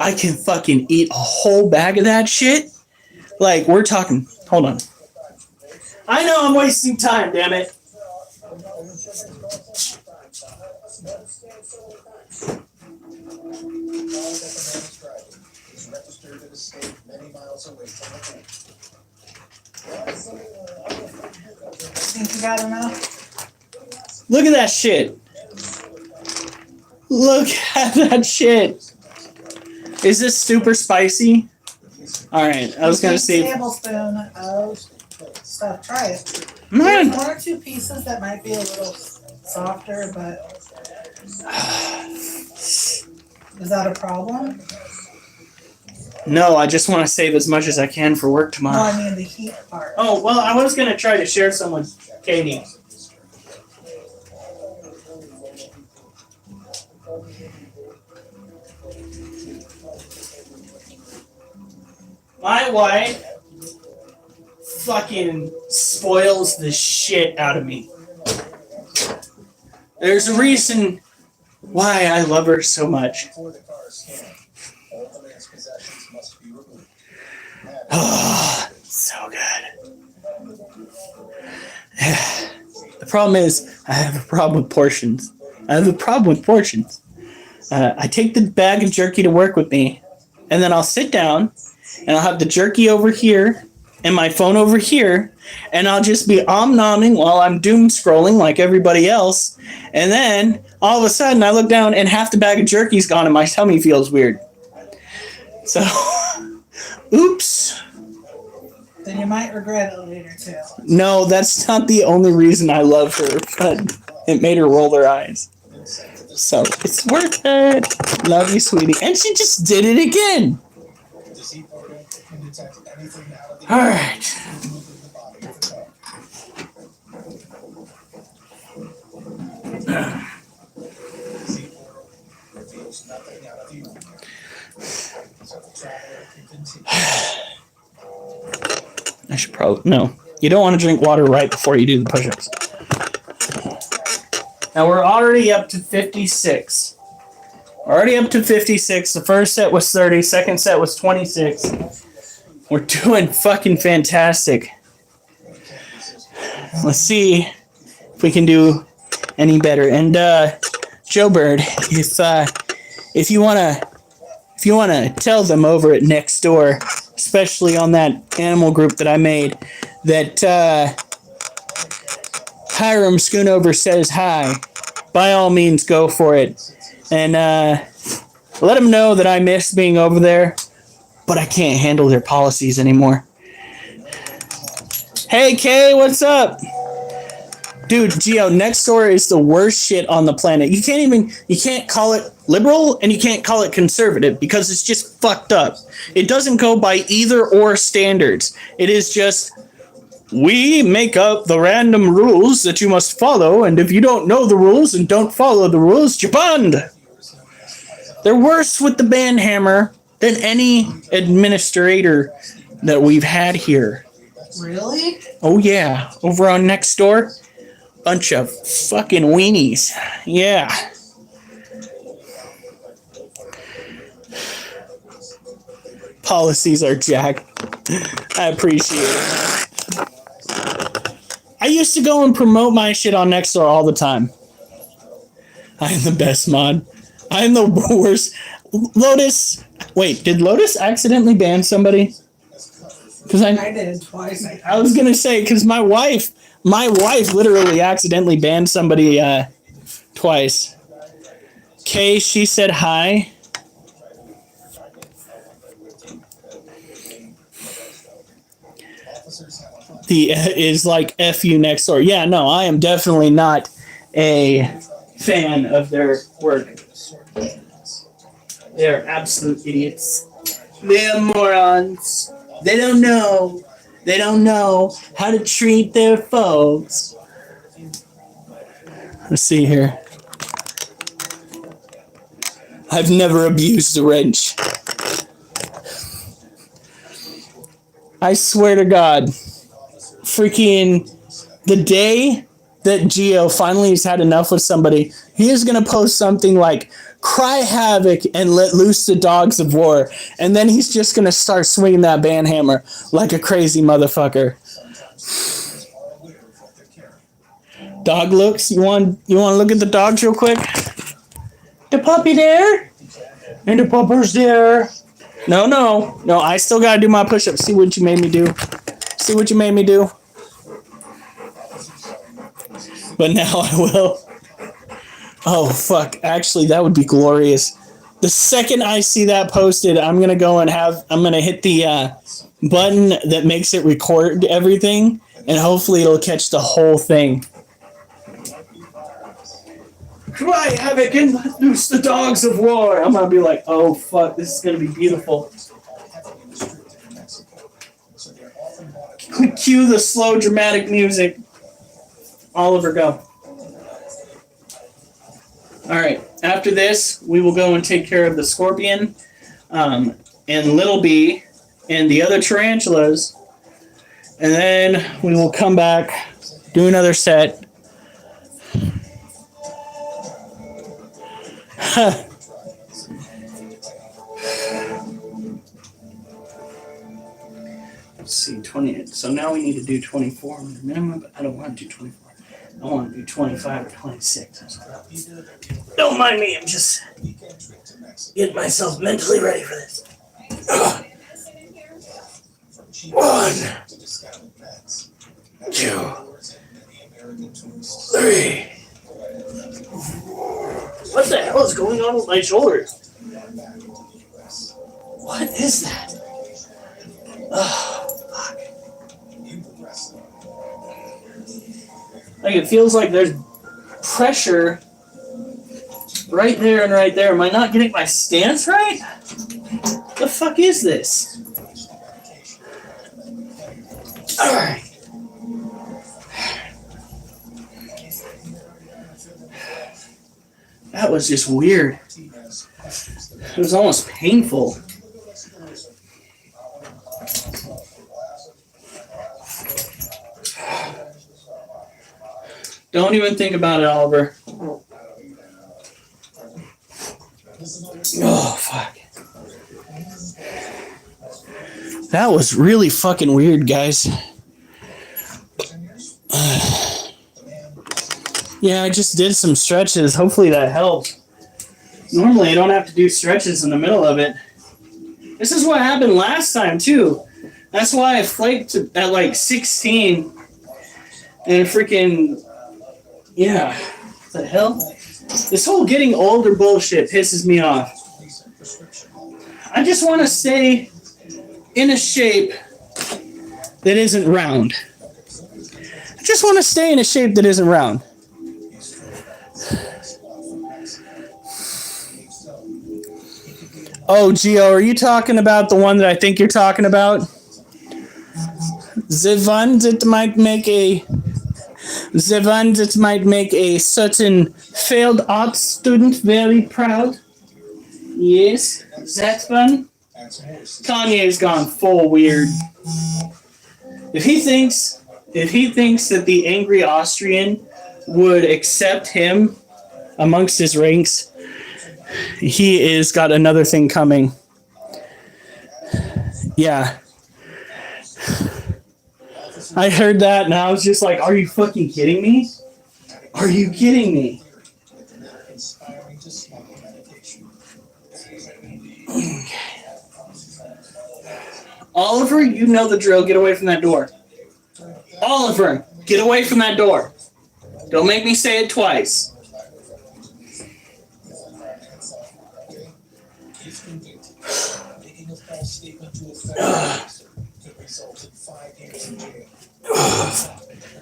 I can fucking eat a whole bag of that shit. Like, we're talking... Hold on. I know I'm wasting time, damn it. Think you got enough? Look at that shit. Look at that shit. Is this super spicy? Alright, I was gonna see. A tablespoon of stuff. Try it. Man. There's 1 or 2 pieces that might be a little softer, but is that a problem? No, I just want to save as much as I can for work No, tomorrow. I mean the heat part. Oh, well, I was gonna try to share some with Katie. My wife fucking spoils the shit out of me. There's a reason why I love her so much. Oh, so good. The problem is, I have a problem with portions. I take the bag of jerky to work with me, and then I'll sit down, and I'll have the jerky over here, and my phone over here, and I'll just be om-nomming while I'm doom scrolling like everybody else, and then all of a sudden I look down and half the bag of jerky's gone and my tummy feels weird. So, oops. Then you might regret it later too. No, that's not the only reason I love her, but it made her roll her eyes. So, it's worth it. Love you, sweetie. And she just did it again. Alright. I should probably... No. You don't want to drink water right before you do the push-ups. Now we're already up to 56. The first set was 30. Second set was 26. We're doing fucking fantastic. Let's see if we can do any better. And Joe Bird, if you wanna tell them over at Next Door, especially on that animal group that I made, that Hiram Schoonover says hi, by all means go for it. And let them know that I miss being over there, but I can't handle their policies anymore. Hey Kay, what's up? Dude, Gio, Nextdoor is the worst shit on the planet. You can't call it liberal and you can't call it conservative because it's just fucked up. It doesn't go by either or standards. It is just, we make up the random rules that you must follow, and if you don't know the rules and don't follow the rules, you're banned. They're worse with the ban hammer than any administrator that we've had here. Really? Oh yeah, over on Nextdoor, bunch of fucking weenies. Yeah. policies are jacked. I appreciate it. I used to go and promote my shit on Nextdoor all the time. I am the best mod. I am the worst. Lotus. Wait, did Lotus accidentally ban somebody? Because I did twice. I was gonna say, because my wife literally accidentally banned somebody twice. Kay, she said hi. The is like F you next door. Yeah, no, I am definitely not a fan of their work. They're absolute idiots. They're morons. They don't know. They don't know how to treat their folks. Let's see here. I've never abused a wrench. I swear to God, freaking the day that Geo finally has had enough with somebody, he is going to post something like, cry havoc and let loose the dogs of war. And then he's just going to start swinging that band hammer like a crazy motherfucker. Dog looks. You want to look at the dogs real quick? The puppy there? And the puppers there? No. I still got to do my push-ups. See what you made me do. See what you made me do. But now I will. Oh, fuck. Actually, that would be glorious. The second I see that posted, I'm going to go and I'm going to hit the button that makes it record everything, and hopefully it'll catch the whole thing. Cry havoc and let loose the dogs of war. I'm going to be like, oh, fuck, this is going to be beautiful. Cue the slow, dramatic music. Oliver, go. All right. After this, we will go and take care of the scorpion and Little Bee and the other tarantulas. And then we will come back, do another set. Let's see, 20. So now we need to do 24 minimum, but I don't want to do 24. I want to do 25 or 26. Don't mind me, I'm just getting myself mentally ready for this. 1, 2, 3. What the hell is going on with my shoulders? What is that? Oh, fuck. Like, it feels like there's pressure right there and right there. Am I not getting my stance right? The fuck is this? Alright. That was just weird. It was almost painful. Don't even think about it, Oliver. Oh, fuck. That was really fucking weird, guys. Yeah, I just did some stretches. Hopefully that helped. Normally, I don't have to do stretches in the middle of it. This is what happened last time, too. That's why I flaked at like 16. And freaking... Yeah. What the hell? This whole getting older bullshit pisses me off. I just want to stay in a shape that isn't round. I just want to stay in a shape that isn't round. Oh, Gio, are you talking about the one that I think you're talking about? The one that might make a certain failed art student very proud? Yes, that one? Kanye's gone full weird. If he thinks that the angry Austrian would accept him amongst his ranks, he is got another thing coming. Yeah. I heard that and I was just like, are you fucking kidding me? Are you kidding me? Inspiring to small meditation. Oliver, you know the drill. Get away from that door. Oliver, get away from that door. Don't make me say it twice. If convicted, making a false statement to a federal officer could result in 5 years in jail.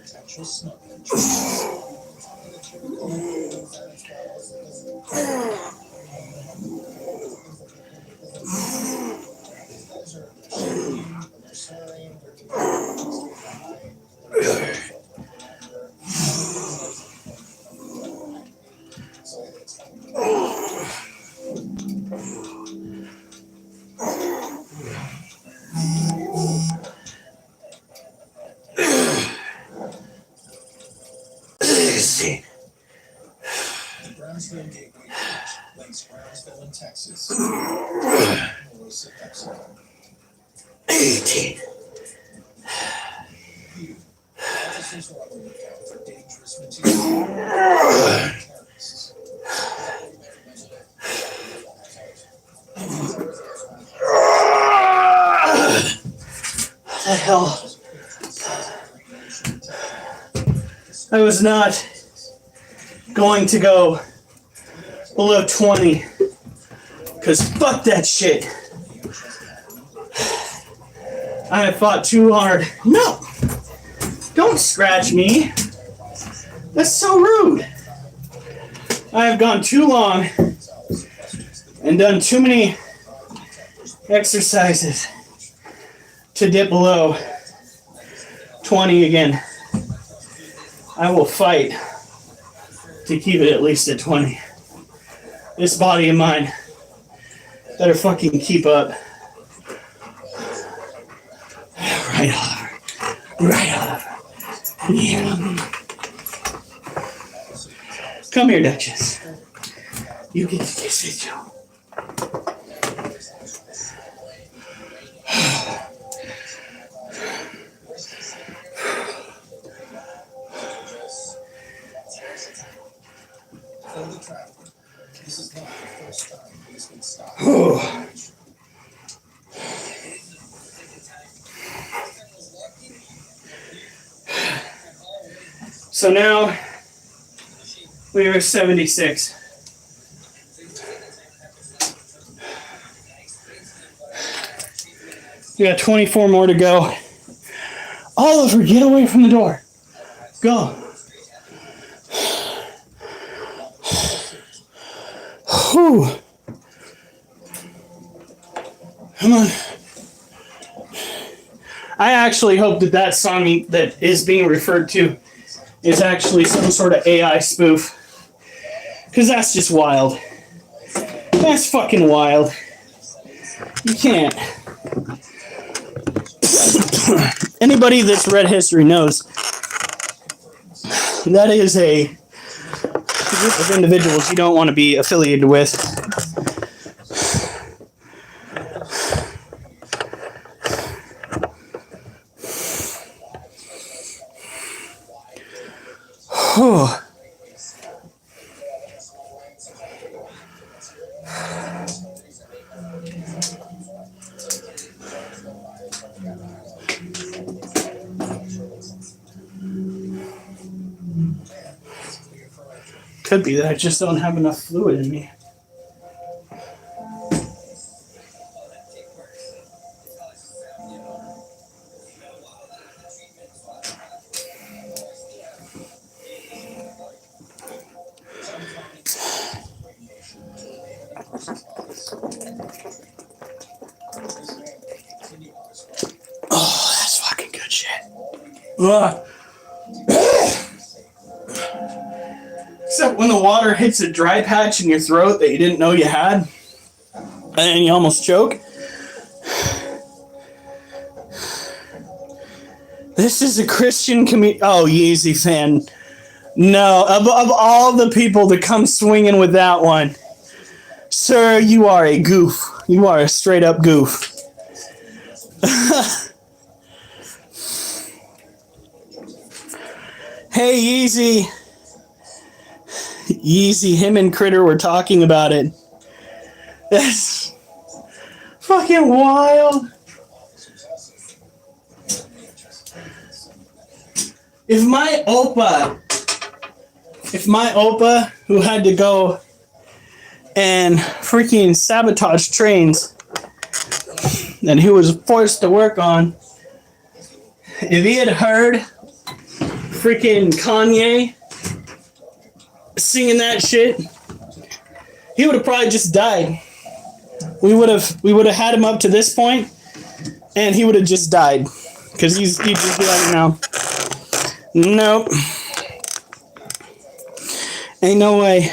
Potential smuggling charges. The Brownsville Gateway Bridge links Brownsville in Texas. Morris, Mexico. 18. Officers are on the lookout for dangerous material. Terrorists. What the hell? I was not going to go below 20 because fuck that shit. I have fought too hard. No! Don't scratch me. That's so rude. I have gone too long and done too many exercises to dip below 20 again. I will fight to keep it at least at 20. This body of mine better fucking keep up. Right, Oliver. Right, Oliver. Yeah. Come here, Duchess. You get to kiss it, Joe. For the traveler, this is not the first time he has been stopped. So now we are 76. We got 24 more to go. Oliver, get away from the door. Go. Whew. Come on. I actually hope that that song that is being referred to is actually some sort of AI spoof. Because that's just wild. That's fucking wild. You can't. Anybody that's read history knows that is a group of individuals you don't want to be affiliated with. Could be that I just don't have enough fluid in me. Oh, that's fucking good shit. Except when the water hits a dry patch in your throat that you didn't know you had, and you almost choke. This is a Christian community. Oh, Yeezy fan. No, of all the people to come swinging with that one, sir, you are a goof. You are a straight up goof. Hey, Yeezy. Yeezy, him and Critter were talking about it. That's fucking wild. If my Opa, who had to go and freaking sabotage trains, and who was forced to work on, if he had heard freaking Kanye singing that shit, he would have probably just died. We would have had him up to this point, and he would have just died, because he'd just be like, no, nope, ain't no way.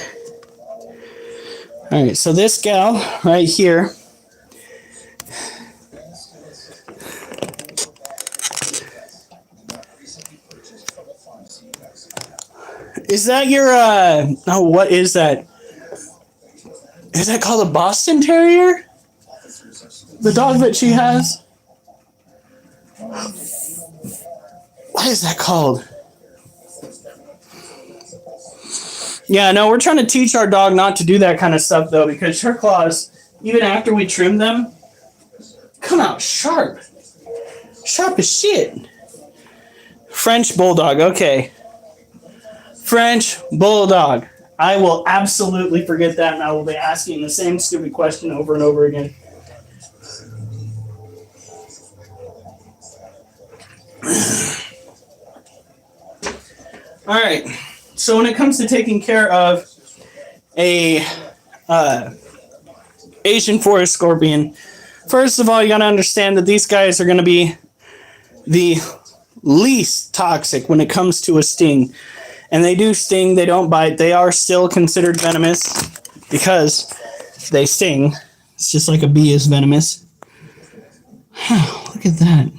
All right, so this gal right here, is that your what is that? Is that called a Boston Terrier? The dog that she has? What is that called? Yeah, no, we're trying to teach our dog not to do that kind of stuff, though, because her claws, even after we trim them, come out sharp. Sharp as shit. French Bulldog, okay. French Bulldog. I will absolutely forget that, and I will be asking the same stupid question over and over again. All right. So when it comes to taking care of a Asian forest scorpion, first of all, you got to understand that these guys are going to be the least toxic when it comes to a sting. And they do sting, they don't bite. They are still considered venomous because they sting. It's just like a bee is venomous. Look at that.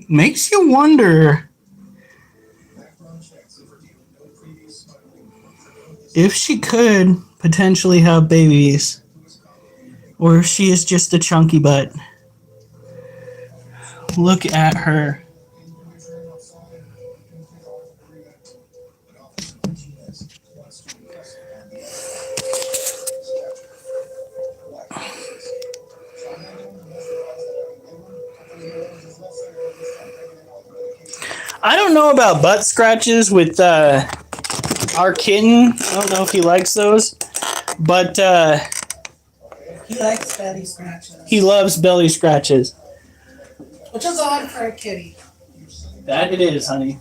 Makes you wonder if she could potentially have babies, or if she is just a chunky butt. Look at her. I don't know about butt scratches with our kitten. I don't know if he likes those, but He likes belly scratches. he loves belly scratches. Which is odd for a kitty. That it is, honey.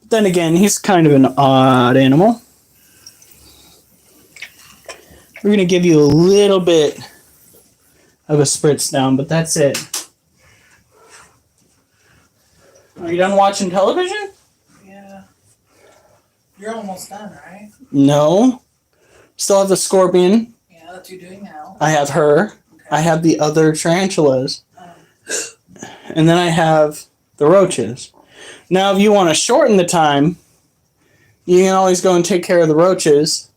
Then again, he's kind of an odd animal. We're going to give you a little bit of a spritz down, but that's it. Are you done watching television? Yeah. You're almost done, right? No. Still have the scorpion. Yeah, that's what you're doing now. I have her. Okay. I have the other tarantulas. And then I have the roaches. Now, if you want to shorten the time, you can always go and take care of the roaches.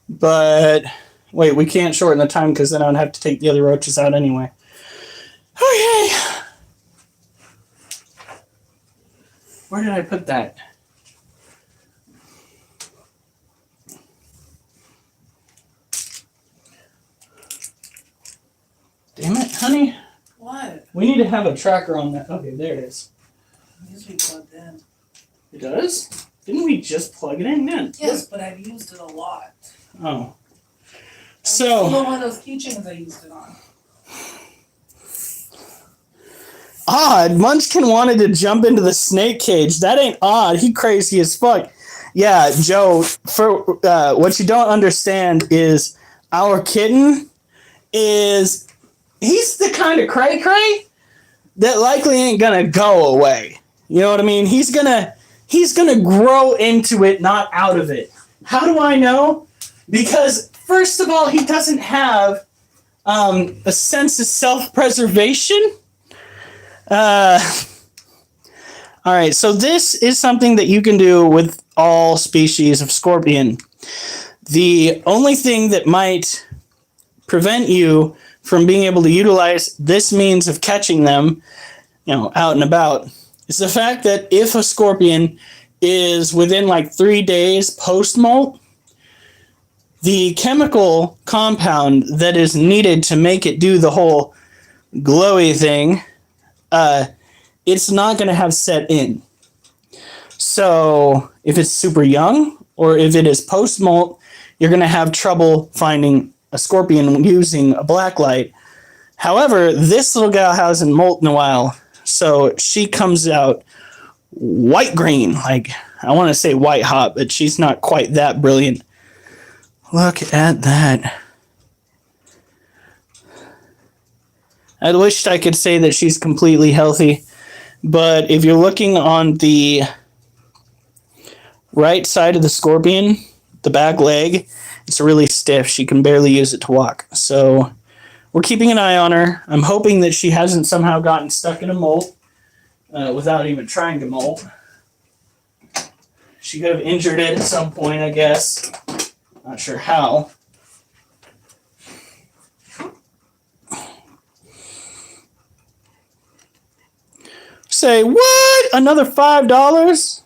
But, wait, we can't shorten the time because then I'd have to take the other roaches out anyway. Okay. Where did I put that? Damn it, honey. What? We need to have a tracker on that. Okay, there it is. It needs to be plugged in. It does? Didn't we just plug it in then? Yes, but I've used it a lot. Oh. It's So, one of those keychains I used it on. odd. Munchkin wanted to jump into the snake cage. That ain't odd. He crazy as fuck. Yeah, Joe, for what you don't understand is our kitten is, he's the kind of cray-cray that likely ain't gonna go away. You know what I mean? He's gonna grow into it, not out of it. How do I know? Because first of all, he doesn't have a sense of self-preservation. All right, so this is something that you can do with all species of scorpion. The only thing that might prevent you from being able to utilize this means of catching them, out and about, is the fact that if a scorpion is within like 3 days post molt, the chemical compound that is needed to make it do the whole glowy thing, it's not going to have set in. So if it's super young or if it is post molt, you're going to have trouble finding a scorpion using a black light. However, this little gal hasn't molt in a while, so she comes out white green. Like, I want to say white hot, but she's not quite that brilliant. Look at that. I wished I could say that she's completely healthy, but if you're looking on the right side of the scorpion, the back leg, it's really stiff. She can barely use it to walk. So we're keeping an eye on her. I'm hoping that she hasn't somehow gotten stuck in a molt without even trying to molt. She could have injured it at some point, I guess. Not sure how. Say, what? Another $5?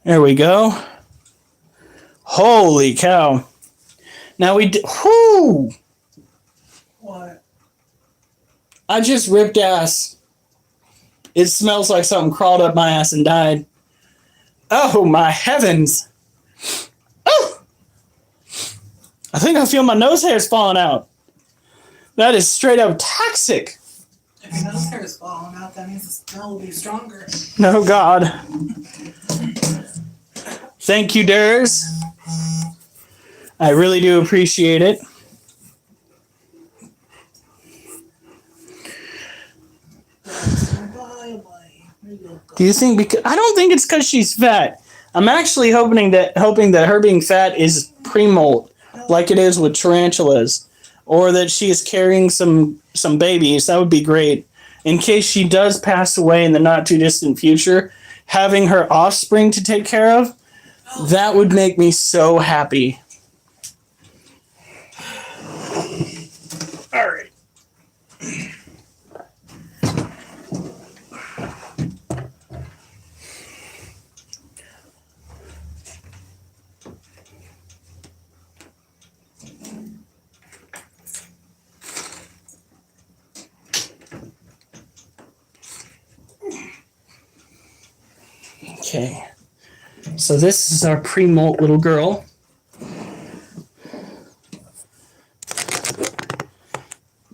There we go. Holy cow. Now we did. Whoo! What? I just ripped ass. It smells like something crawled up my ass and died. Oh, my heavens. Oh! I think I feel my nose hairs falling out. That is straight up toxic. If your nose hair is falling out, that means the smell will be stronger. No, God. Thank you, Durs. I really do appreciate it. Do you think because I don't think it's because she's fat. I'm actually hoping that her being fat is pre-molt, like it is with tarantulas, or that she is carrying some babies. That would be great. In case she does pass away in the not too distant future, having her offspring to take care of, that would make me so happy. All right. Okay, so this is our pre-molt little girl.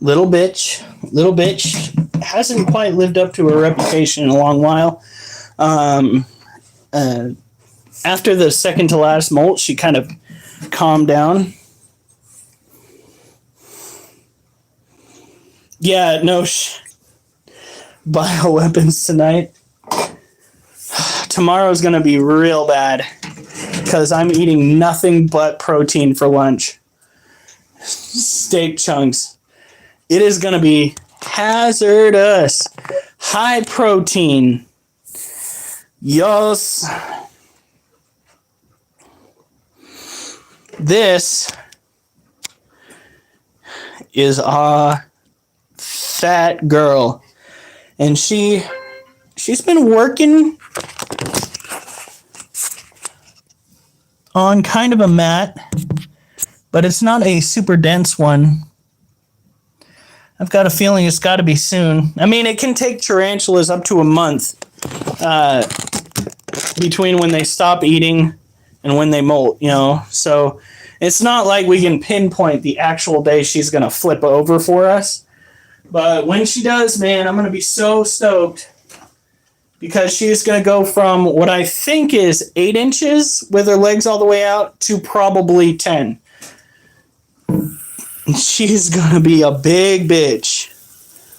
Little bitch hasn't quite lived up to her reputation in a long while. After the second to last molt, she kind of calmed down. Yeah, no bioweapons tonight. Tomorrow's going to be real bad because I'm eating nothing but protein for lunch. Steak chunks. It is going to be hazardous. High protein. Yes. This is a fat girl. And she's been working on kind of a mat, but it's not a super dense one. I've got a feeling it's got to be soon. I mean, it can take tarantulas up to a month between when they stop eating and when they molt, So it's not like we can pinpoint the actual day she's going to flip over for us. But when she does, man, I'm going to be so stoked. Because she's going to go from what I think is 8 inches with her legs all the way out to probably 10. She's going to be a big bitch.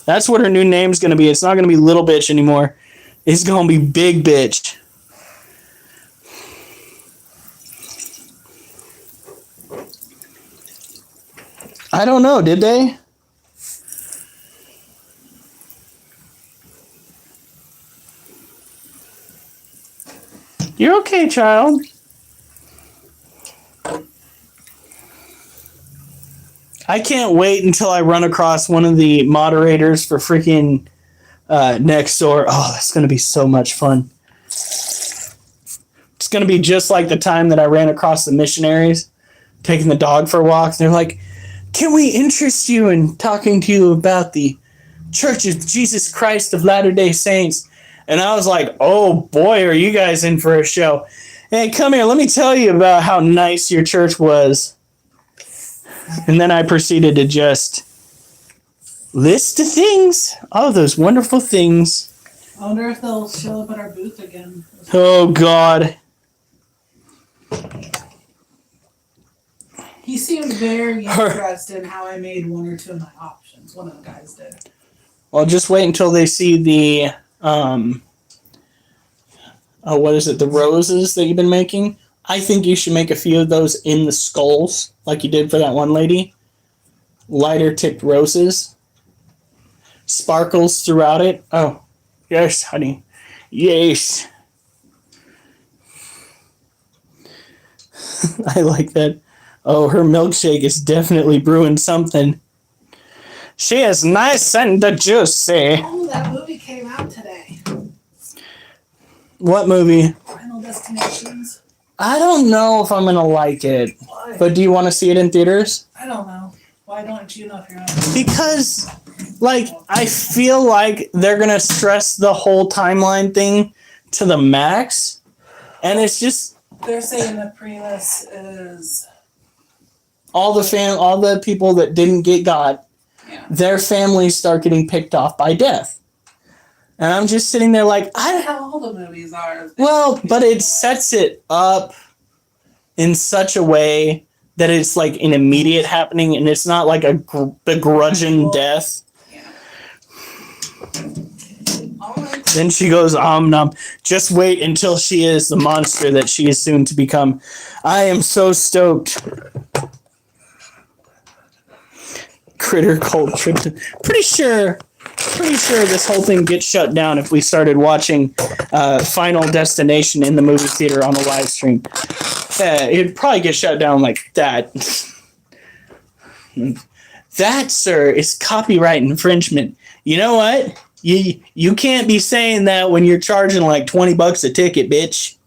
That's what her new name's going to be. It's not going to be little bitch anymore. It's going to be big bitch. I don't know, did they? You're okay, child. I can't wait until I run across one of the moderators for freaking next door. Oh, that's going to be so much fun. It's going to be just like the time that I ran across the missionaries taking the dog for a walk. They're like, can we interest you in talking to you about the Church of Jesus Christ of Latter-day Saints? And I was like, oh boy, are you guys in for a show. Hey, come here. Let me tell you about how nice your church was. And then I proceeded to just list the things. All those wonderful things. I wonder if they'll show up at our booth again. Oh, God. He seemed very interested in how I made one or two of my options. One of the guys did. Well, just wait until they see the, what is it, the roses that you've been making. I think you should make a few of those in the skulls, like you did for that one lady. Lighter tipped roses. Sparkles throughout it. Oh, yes, honey. Yes. I like that. Oh, her milkshake is definitely brewing something. She is nice and juicy. Oh, that movie came out today. What movie? Final Destinations. I don't know if I'm going to like it. Why? But do you want to see it in theaters? I don't know. Why don't you know if you're not? Because, like, I feel like they're going to stress the whole timeline thing to the max. And it's just... They're saying the premise is... all the people that didn't get got, Yeah. their families start getting picked off by death. And I'm just sitting there like, That's how all the movies are. well, but it sets it up in such a way that it's like an immediate happening, and it's not like a begrudging death. Yeah. All right. Then she goes, nom. Just wait until she is the monster that she is soon to become. I am so stoked. Critter Cult Tripton. Pretty sure this whole thing gets shut down if we started watching Final Destination in the movie theater on a live stream. It'd probably get shut down like that. That, sir, is copyright infringement. You know what? You can't be saying that when you're charging like $20 a ticket, bitch.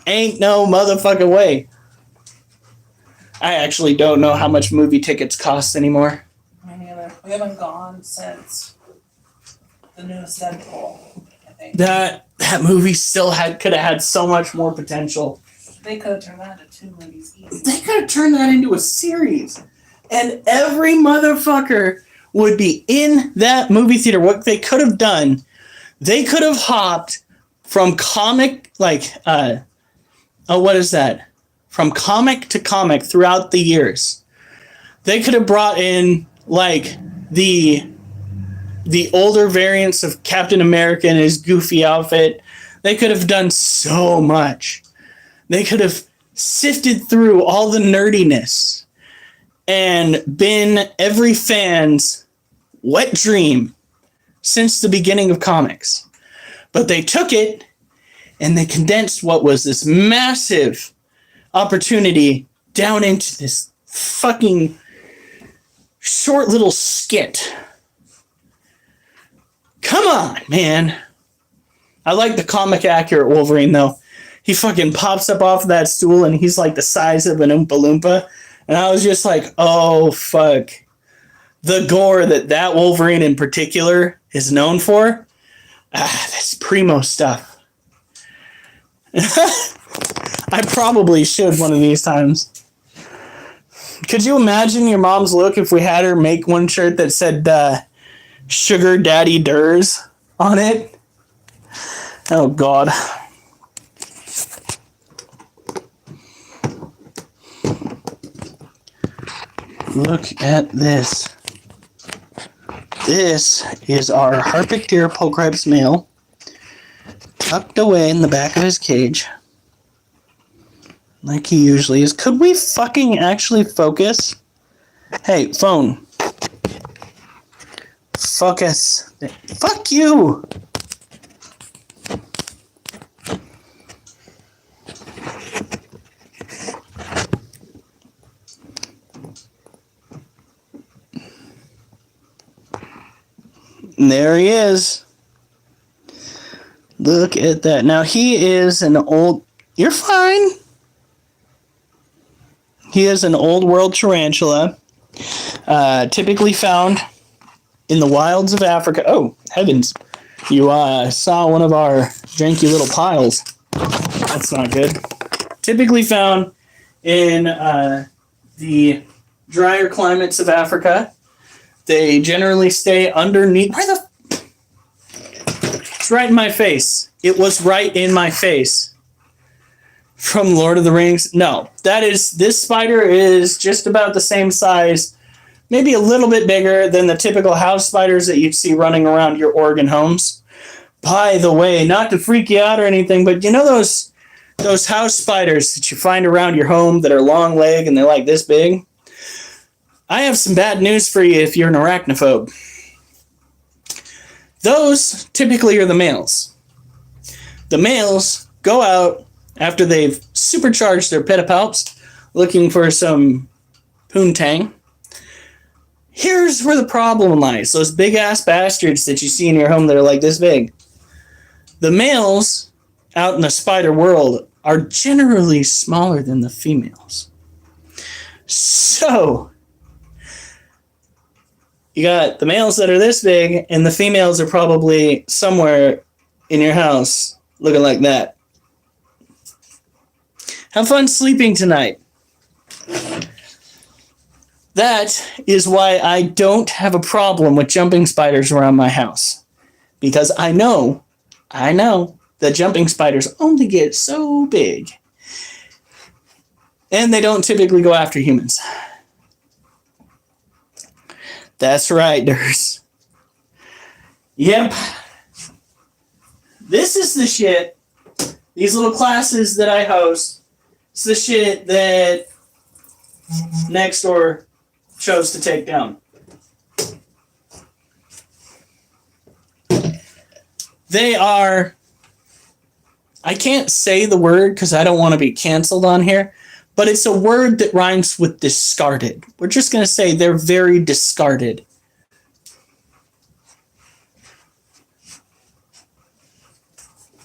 Ain't no motherfucking way. I actually don't know how much movie tickets cost anymore. Me neither. We haven't gone since the newest Deadpool, I think. That movie still could have had so much more potential. They could have turned that into 2 movies easy. They could have turned that into a series. And every motherfucker would be in that movie theater. What they could have done, they could have hopped from comic, what is that? From comic to comic throughout the years. They could have brought in, like, the older variants of Captain America in his goofy outfit. They could have done so much. They could have sifted through all the nerdiness and been every fan's wet dream since the beginning of comics. But they took it and they condensed what was this massive opportunity down into this fucking short little skit. Come on, man. I like the comic accurate Wolverine, though. He fucking pops up off of that stool and he's like the size of an Oompa Loompa. And I was just like, oh, fuck. The gore that Wolverine in particular is known for, that's primo stuff. I probably should one of these times. Could you imagine your mom's look if we had her make one shirt that said Sugar Daddy Durs on it? Oh, God. Look at this. This is our Harpic Deer Pocribes male, tucked away in the back of his cage, like he usually is. Could we fucking actually focus? Hey, phone. Focus. Fuck you! There he is. Look at that. Now he is an old... You're fine. He is an old world tarantula, typically found in the wilds of Africa. Oh, heavens. You saw one of our janky little piles. That's not good. Typically found in the drier climates of Africa. They generally stay underneath... Where the... It's right in my face. It was right in my face. From Lord of the Rings. No, this spider is just about the same size, maybe a little bit bigger than the typical house spiders that you'd see running around your Oregon homes. By the way, not to freak you out or anything, but you know those house spiders that you find around your home that are long leg and they're like this big? I have some bad news for you if you're an arachnophobe. Those typically are the males. The males go out after they've supercharged their pedipalps, looking for some poontang. Here's where the problem lies. Those big-ass bastards that you see in your home that are like this big. The males out in the spider world are generally smaller than the females. So, you got the males that are this big, and the females are probably somewhere in your house looking like that. Have fun sleeping tonight. That is why I don't have a problem with jumping spiders around my house. Because I know that jumping spiders only get so big. And they don't typically go after humans. That's right, Durs. Yep. This is the shit. These little classes that I host. It's the shit that Nextdoor chose to take down. They are... I can't say the word because I don't want to be canceled on here, but it's a word that rhymes with discarded. We're just going to say they're very discarded.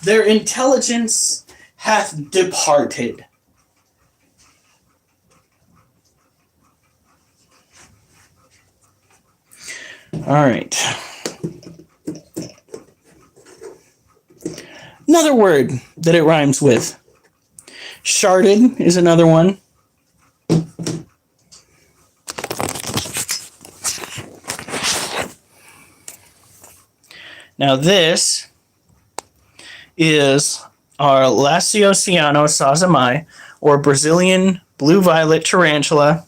Their intelligence hath departed. All right. Another word that it rhymes with. Sharded is another one. Now this is our Lasiociano sazamai, or Brazilian blue-violet tarantula.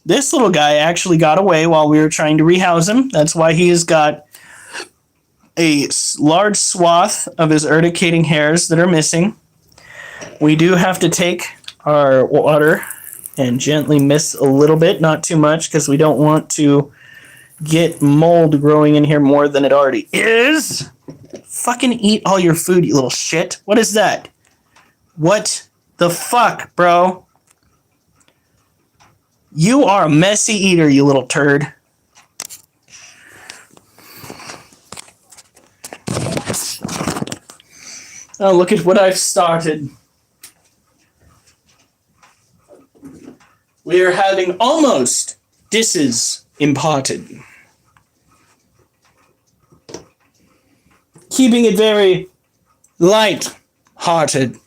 This little guy actually got away while we were trying to rehouse him. That's why he has got a large swath of his urticating hairs that are missing. We do have to take our water and gently mist a little bit, not too much, because we don't want to get mold growing in here more than it already is. Fucking eat all your food, you little shit. What is that? What the fuck, bro? You are a messy eater, you little turd. Oh, look at what I've started. We are having almost disses imparted. Keeping it very light-hearted.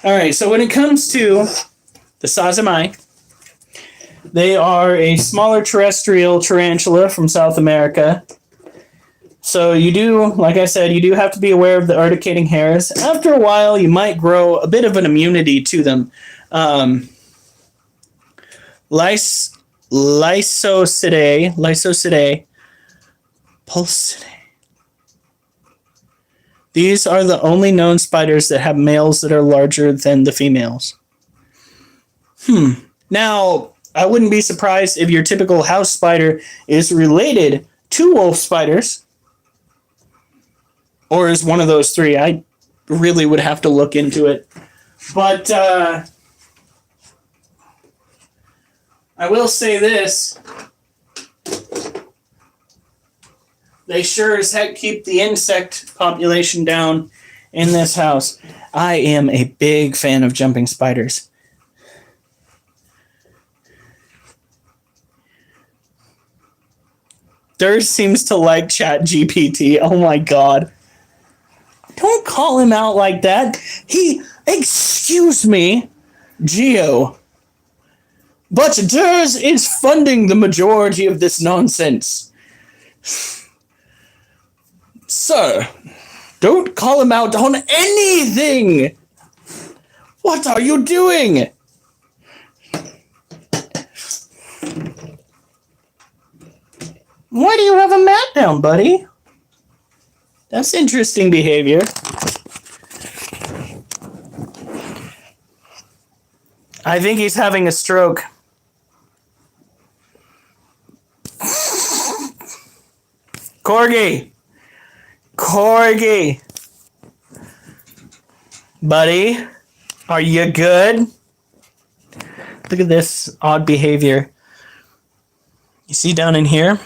All right, so when it comes to the sazamai, they are a smaller terrestrial tarantula from South America. So you do, like I said, you do have to be aware of the urticating hairs. After a while, you might grow a bit of an immunity to them. Lysocidae, Pulsidae. These are the only known spiders that have males that are larger than the females. Now, I wouldn't be surprised if your typical house spider is related to wolf spiders or is one of those three. I really would have to look into it. But I will say this. They sure as heck keep the insect population down in this house. I am a big fan of jumping spiders. Durst seems to like ChatGPT. Oh my god. Don't call him out like that. Excuse me, Geo. But Durst is funding the majority of this nonsense. Sir, don't call him out on anything. What are you doing? Why do you have a mat down, buddy? That's interesting behavior. I think he's having a stroke. Corgi! Buddy, are you good? Look at this odd behavior. You see down in here?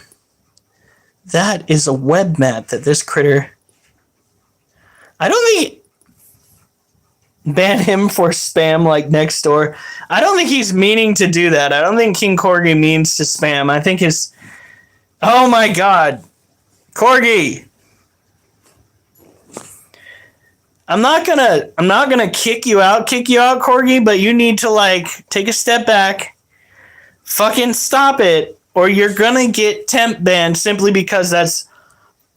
That is a web mat that this critter... I don't think... Ban him for spam like next door. I don't think he's meaning to do that. I don't think King Corgi means to spam. I think his... Oh my god. Corgi! I'm not gonna kick you out, Corgi, but you need to, like, take a step back, fucking stop it, or you're gonna get temp banned simply because that's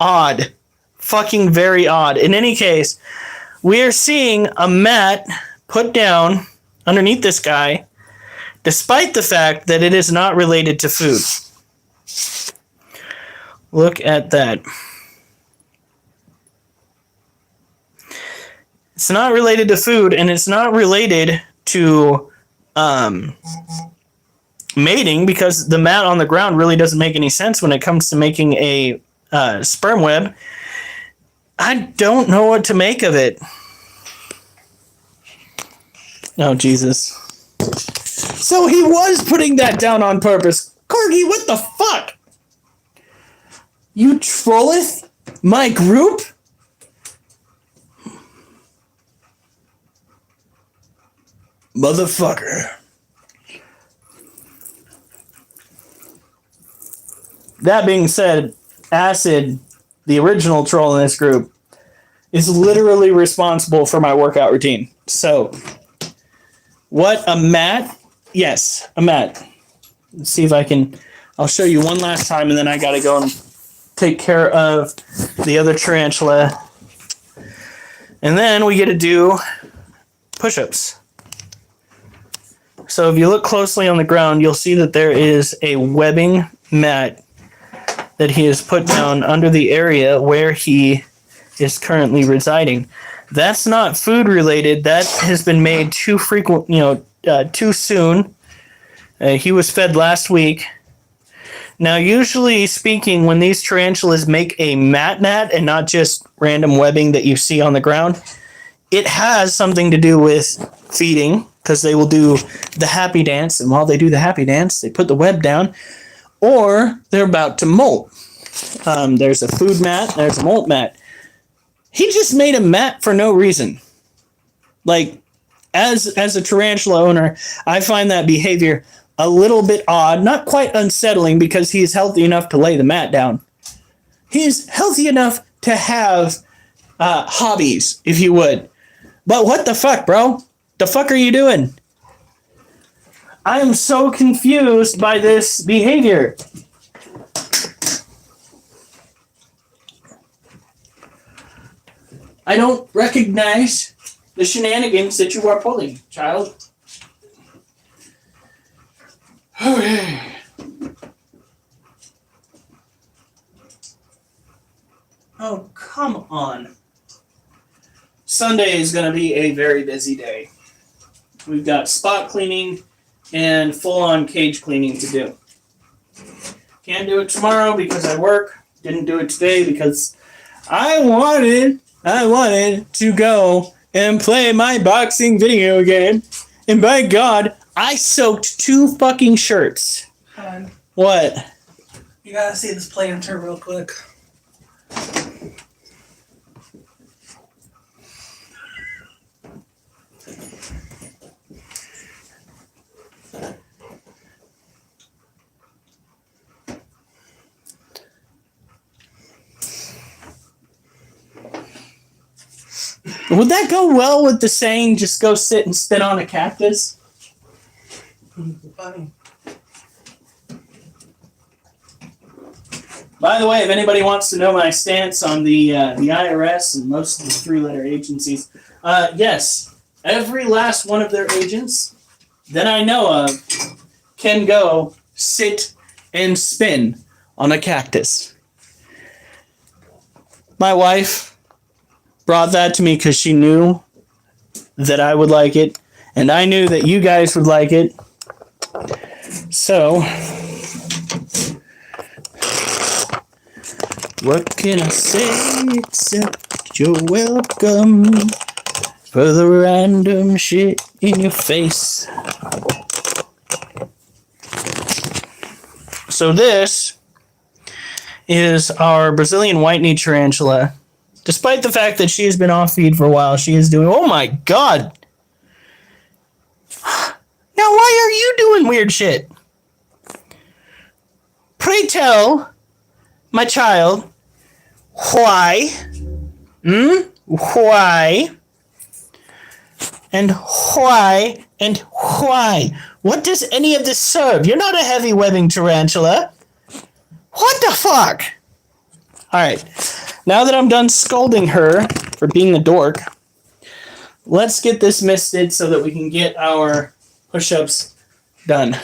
odd. Fucking very odd. In any case, we are seeing a mat put down underneath this guy, despite the fact that it is not related to food. Look at that. It's not related to food, and it's not related to mating, because the mat on the ground really doesn't make any sense when it comes to making a sperm web. I don't know what to make of it. Oh, Jesus. So he was putting that down on purpose. Corgi, what the fuck? You trolleth my group? Motherfucker. That being said, Acid, the original troll in this group, is literally responsible for my workout routine. So, what, a mat? Yes, a mat. Let's see if I can... I'll show you one last time, and then I gotta go and take care of the other tarantula. And then we get to do push-ups. So if you look closely on the ground, you'll see that there is a webbing mat that he has put down under the area where he is currently residing. That's not food related. That has been made too frequent, too soon. He was fed last week. Now, usually speaking, when these tarantulas make a mat and not just random webbing that you see on the ground, it has something to do with feeding, because they will do the happy dance, and while they do the happy dance, they put the web down, or they're about to molt. There's a food mat, there's a molt mat. He just made a mat for no reason. Like, as a tarantula owner, I find that behavior a little bit odd, not quite unsettling, because he's healthy enough to lay the mat down. He's healthy enough to have hobbies, if you would. But what the fuck, bro? The fuck are you doing? I am so confused by this behavior. I don't recognize the shenanigans that you are pulling, child. Okay. Oh, come on. Sunday is going to be a very busy day. We've got spot cleaning and full-on cage cleaning to do. Can't do it tomorrow because I work. Didn't do it today because I wanted to go and play my boxing video game. And by God, I soaked 2 fucking shirts. Hon, What? you gotta see this planter real quick. Would that go well with the saying, just go sit and spit on a cactus? Funny. By the way, if anybody wants to know my stance on the IRS and most of the 3-letter agencies, yes, every last one of their agents that I know of can go sit and spin on a cactus. My wife brought that to me because she knew that I would like it, and I knew that you guys would like it. So, what can I say except you're welcome for the random shit in your face. So this is our Brazilian white-knee tarantula. Despite the fact that she has been off feed for a while, she is doing... Oh my God! Now why are you doing weird shit? Pray tell, my child, why? Why? And why? And why? What does any of this serve? You're not a heavy webbing tarantula. What the fuck? Alright, now that I'm done scolding her for being a dork, let's get this misted so that we can get our push-ups done.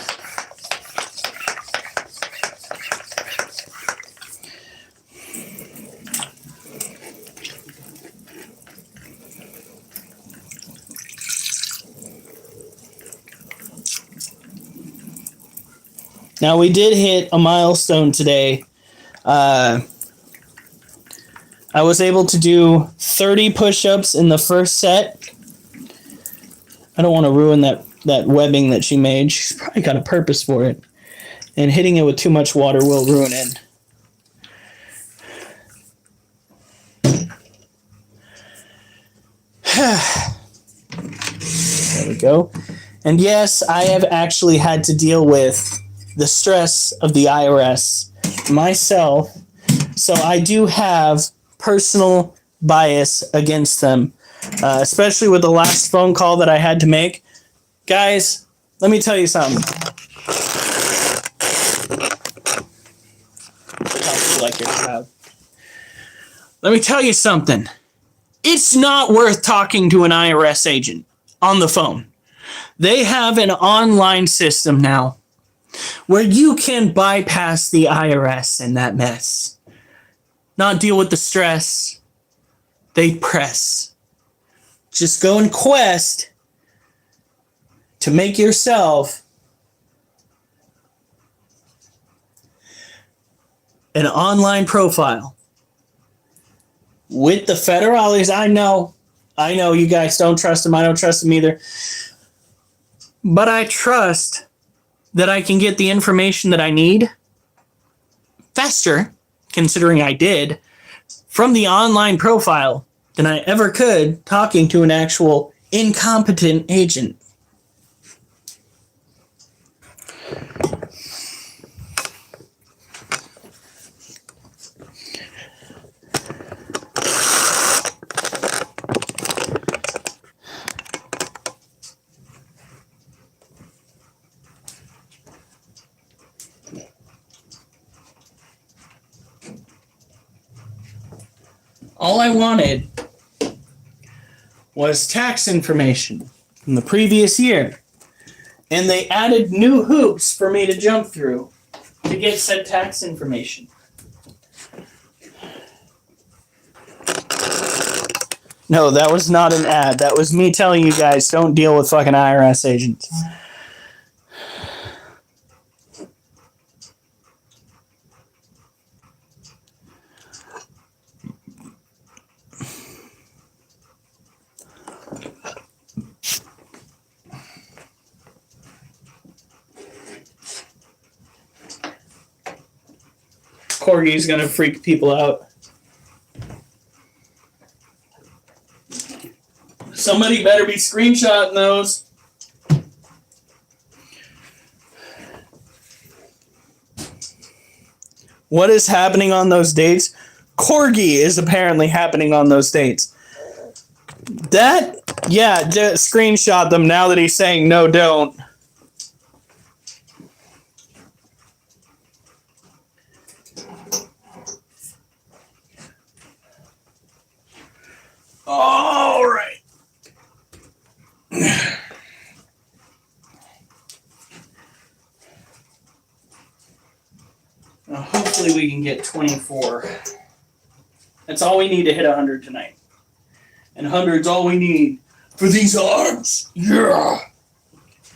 Now, we did hit a milestone today. I was able to do 30 push-ups in the first set. I don't want to ruin that webbing that she made. She's probably got a purpose for it. And hitting it with too much water will ruin it. There we go. And yes, I have actually had to deal with the stress of the IRS myself. So I do have personal bias against them, especially with the last phone call that I had to make. Guys, let me tell you something. Like you're proud. Let me tell you something. It's not worth talking to an IRS agent on the phone. They have an online system now where you can bypass the IRS and that mess. Not deal with the stress. They press. Just go and quest to make yourself an online profile with the federales. I know you guys don't trust them. I don't trust them either. But I trust that I can get the information that I need faster, considering I did, from the online profile than I ever could talking to an actual incompetent agent. All I wanted was tax information from the previous year. And they added new hoops for me to jump through to get said tax information. No, that was not an ad. That was me telling you guys, don't deal with fucking IRS agents. corgi is going to freak people out. Somebody better be screenshotting those. What is happening on those dates? Corgi is apparently happening on those dates. That, yeah, just screenshot them now that he's saying no, don't. All right. Now, hopefully we can get 24. That's all we need to hit 100 tonight. And 100's all we need for these arms. Yeah.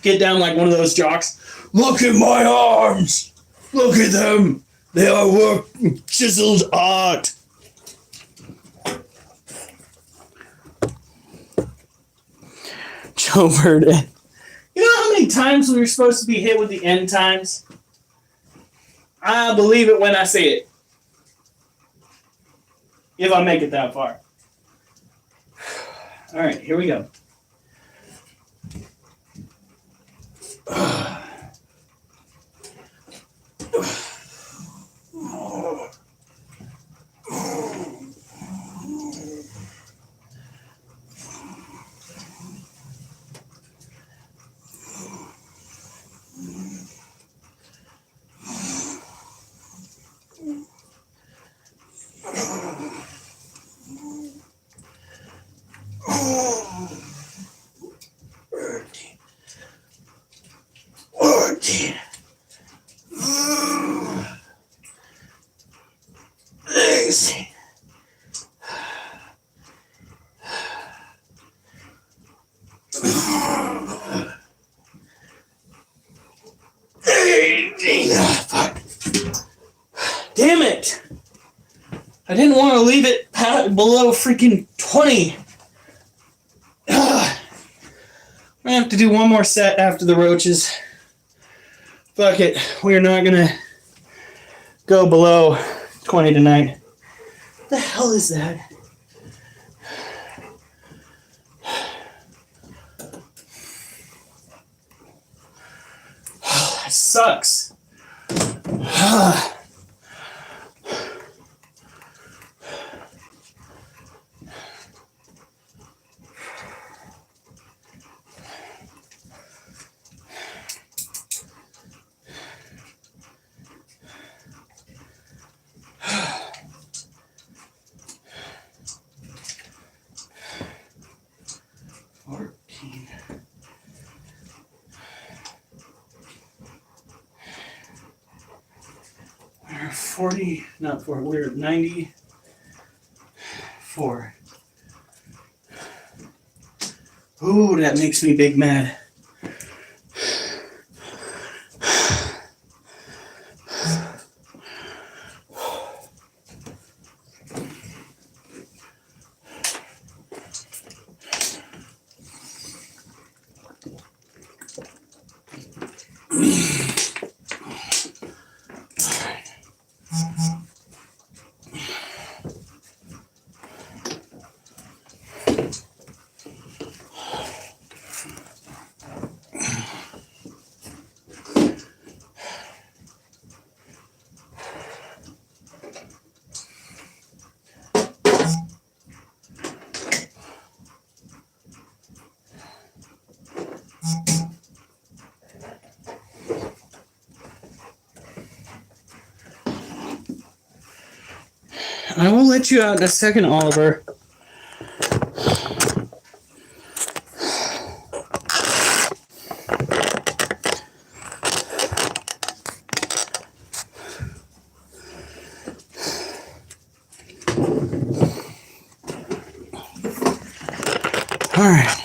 Get down like one of those jocks. Look at my arms. Look at them. They are chiseled art. Joe Verdon. You know how many times we were supposed to be hit with the end times? I believe it when I see it. If I make it that far. All right, here we go. Damn it! I didn't want to leave it below freaking 20. I'm gonna have to do one more set after the roaches. Fuck it. We're not gonna go below 20 tonight. What the hell is that? That sucks. We're 40, not 4, we're 94. Ooh, that makes me big mad. I will let you out in a second, Oliver. All right.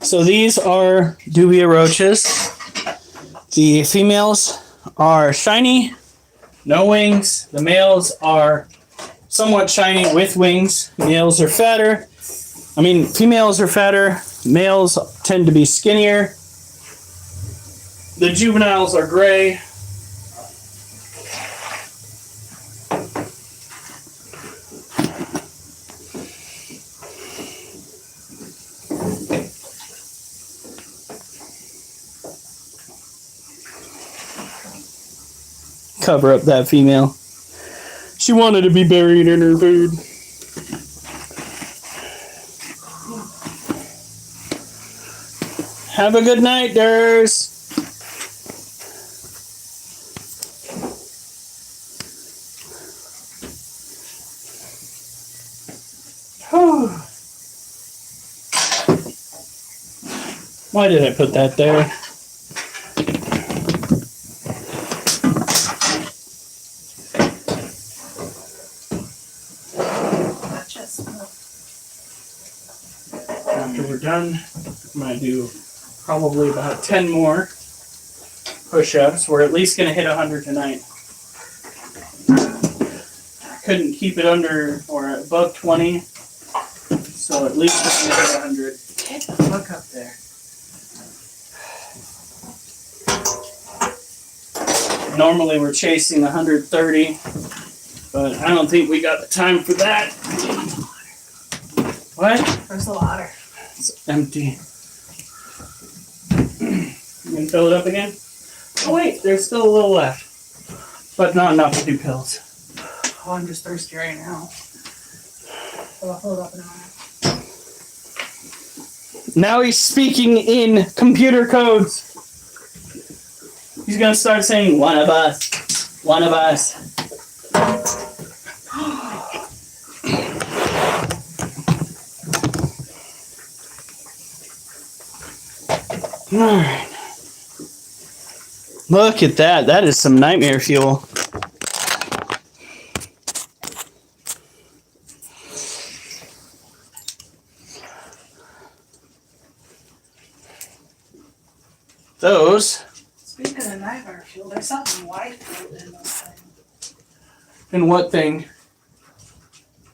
So these are dubia roaches. The females are shiny, no wings. The males are somewhat shiny with wings. Males are fatter. Females are fatter. Males tend to be skinnier. The juveniles are gray. cover up that female. She wanted to be buried in her food. Have a good night, Durs. Why did I put that there? After we're done, I'm going to do probably about 10 more push-ups. We're at least going to hit 100 tonight. Couldn't keep it under or above 20, so at least we're going to hit 100. Get the fuck up there. Normally we're chasing 130, but I don't think we got the time for that. What? Where's the water? It's empty. You gonna fill it up again? Oh wait, there's still a little left, but not enough to do pills. Oh, I'm just thirsty right now. I'll hold up in a minute. Now he's speaking in computer codes. He's gonna start saying, one of us, one of us. Alright. Look at that. That is some nightmare fuel. Those. Speaking of nightmare fuel, there's something white in this thing. In what thing?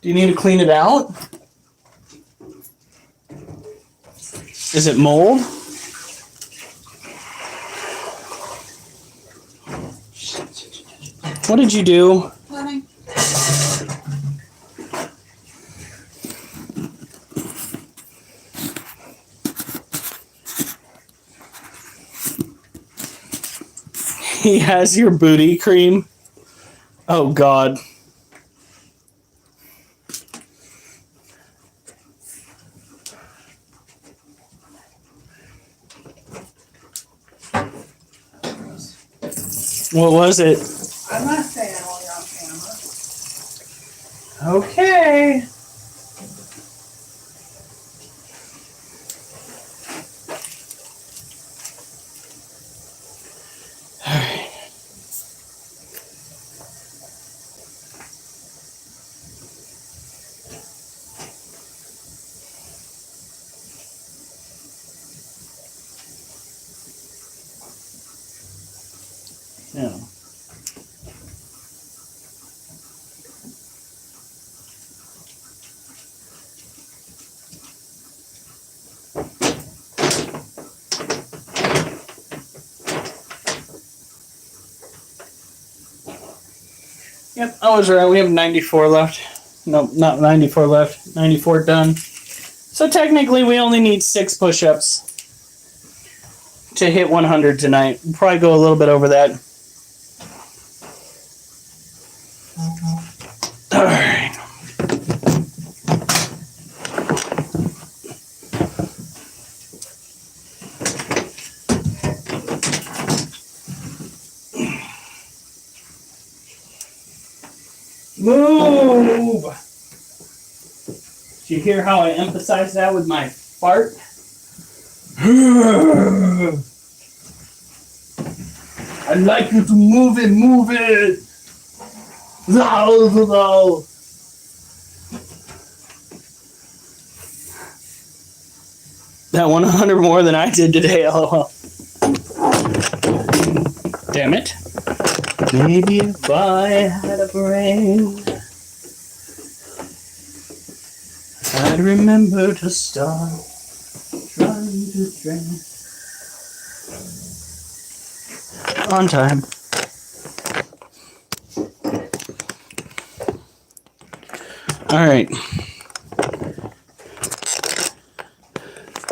Do you need to clean it out? Is it mold? What did you do? Nothing. He has your booty cream. Oh God. What was it? I'm not saying while you're on camera. Okay. Yeah. Yep, I was right. We have 94 left. Nope, not 94 left. 94 done. So technically, we only need 6 push-ups to hit 100 tonight. We'll probably go a little bit over that. All right. Move! Did you hear how I emphasized that with my fart? I'd like you to move it, move it! That 100 more than I did today, lol. Damn it. Maybe if I had a brain, I'd remember to stop trying to drink. On time. Alright.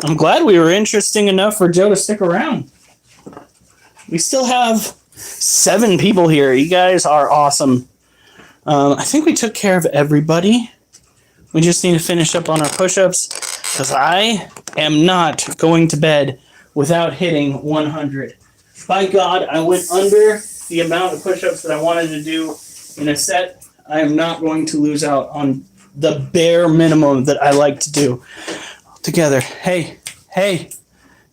I'm glad we were interesting enough for Joe to stick around. We still have 7 people here. You guys are awesome. I think we took care of everybody. We just need to finish up on our push-ups because I am not going to bed without hitting 100. By God, I went under the amount of push-ups that I wanted to do in a set. I am not going to lose out on the bare minimum that I like to do. Together. Hey,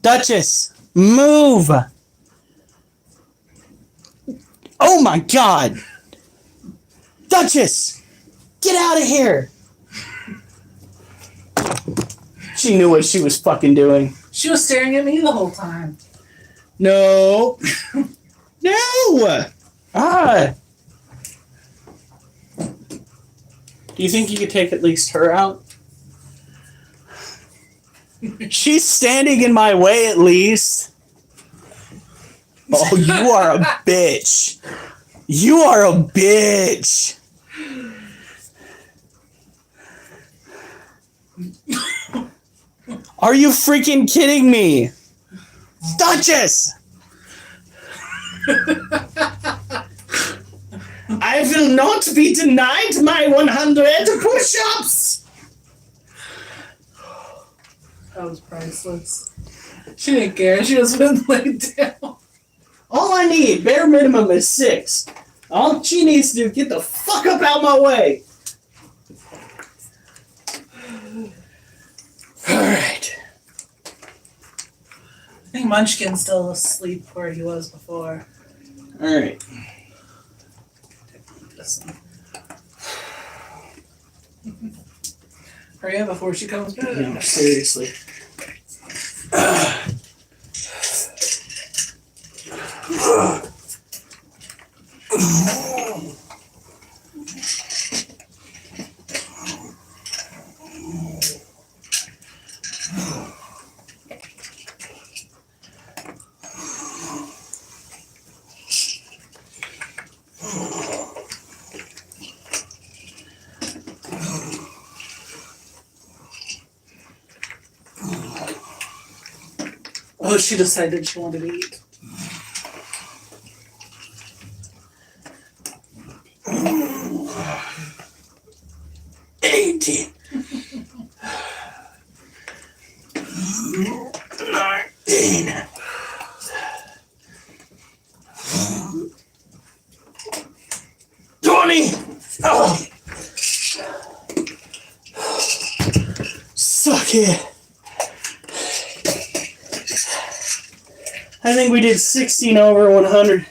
Duchess, move! Oh my God! Duchess! Get out of here! She knew what she was fucking doing. She was staring at me the whole time. No! No! Ah! Do you think you could take at least her out? She's standing in my way at least. Oh, you are a bitch. You are a bitch. Are you freaking kidding me? Duchess! I will not be denied my 100 push-ups! That was priceless. She didn't care. She just went laid down. All I need, bare minimum, is 6. All she needs to do is get the fuck up out my way. Alright. I think Munchkin's still asleep where he was before. Alright. Hurry up before she comes back. No, seriously. Oh, she decided she wanted to eat. $18. $19. $20. Oh. Suck it. I think we did 16 over 100.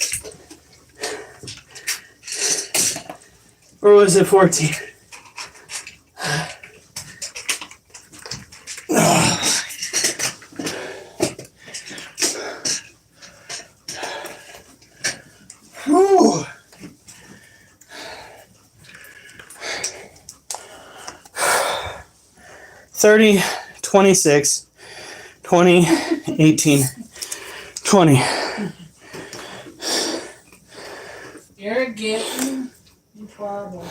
Or was it 14? Whew. $30, $26, $20, $18, $20. You're getting in trouble.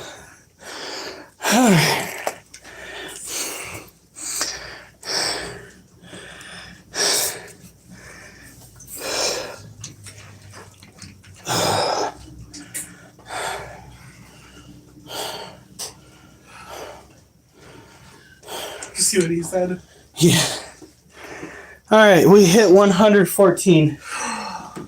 You see what he said? Yeah. All right, we hit 114. How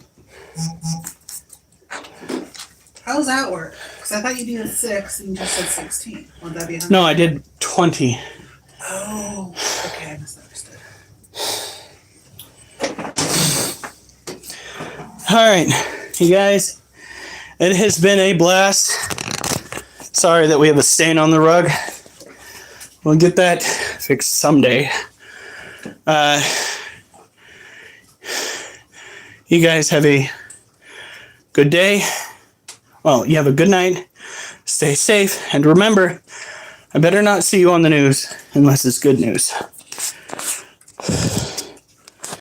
does that work? Because I thought you did 6 and you just said 16. Would that be 100? No, I did 20. Oh, okay, I misunderstood. All right, you guys, it has been a blast. Sorry that we have a stain on the rug. We'll get that fixed someday. You guys have a good day. Well, you have a good night. Stay safe. And remember, I better not see you on the news unless it's good news.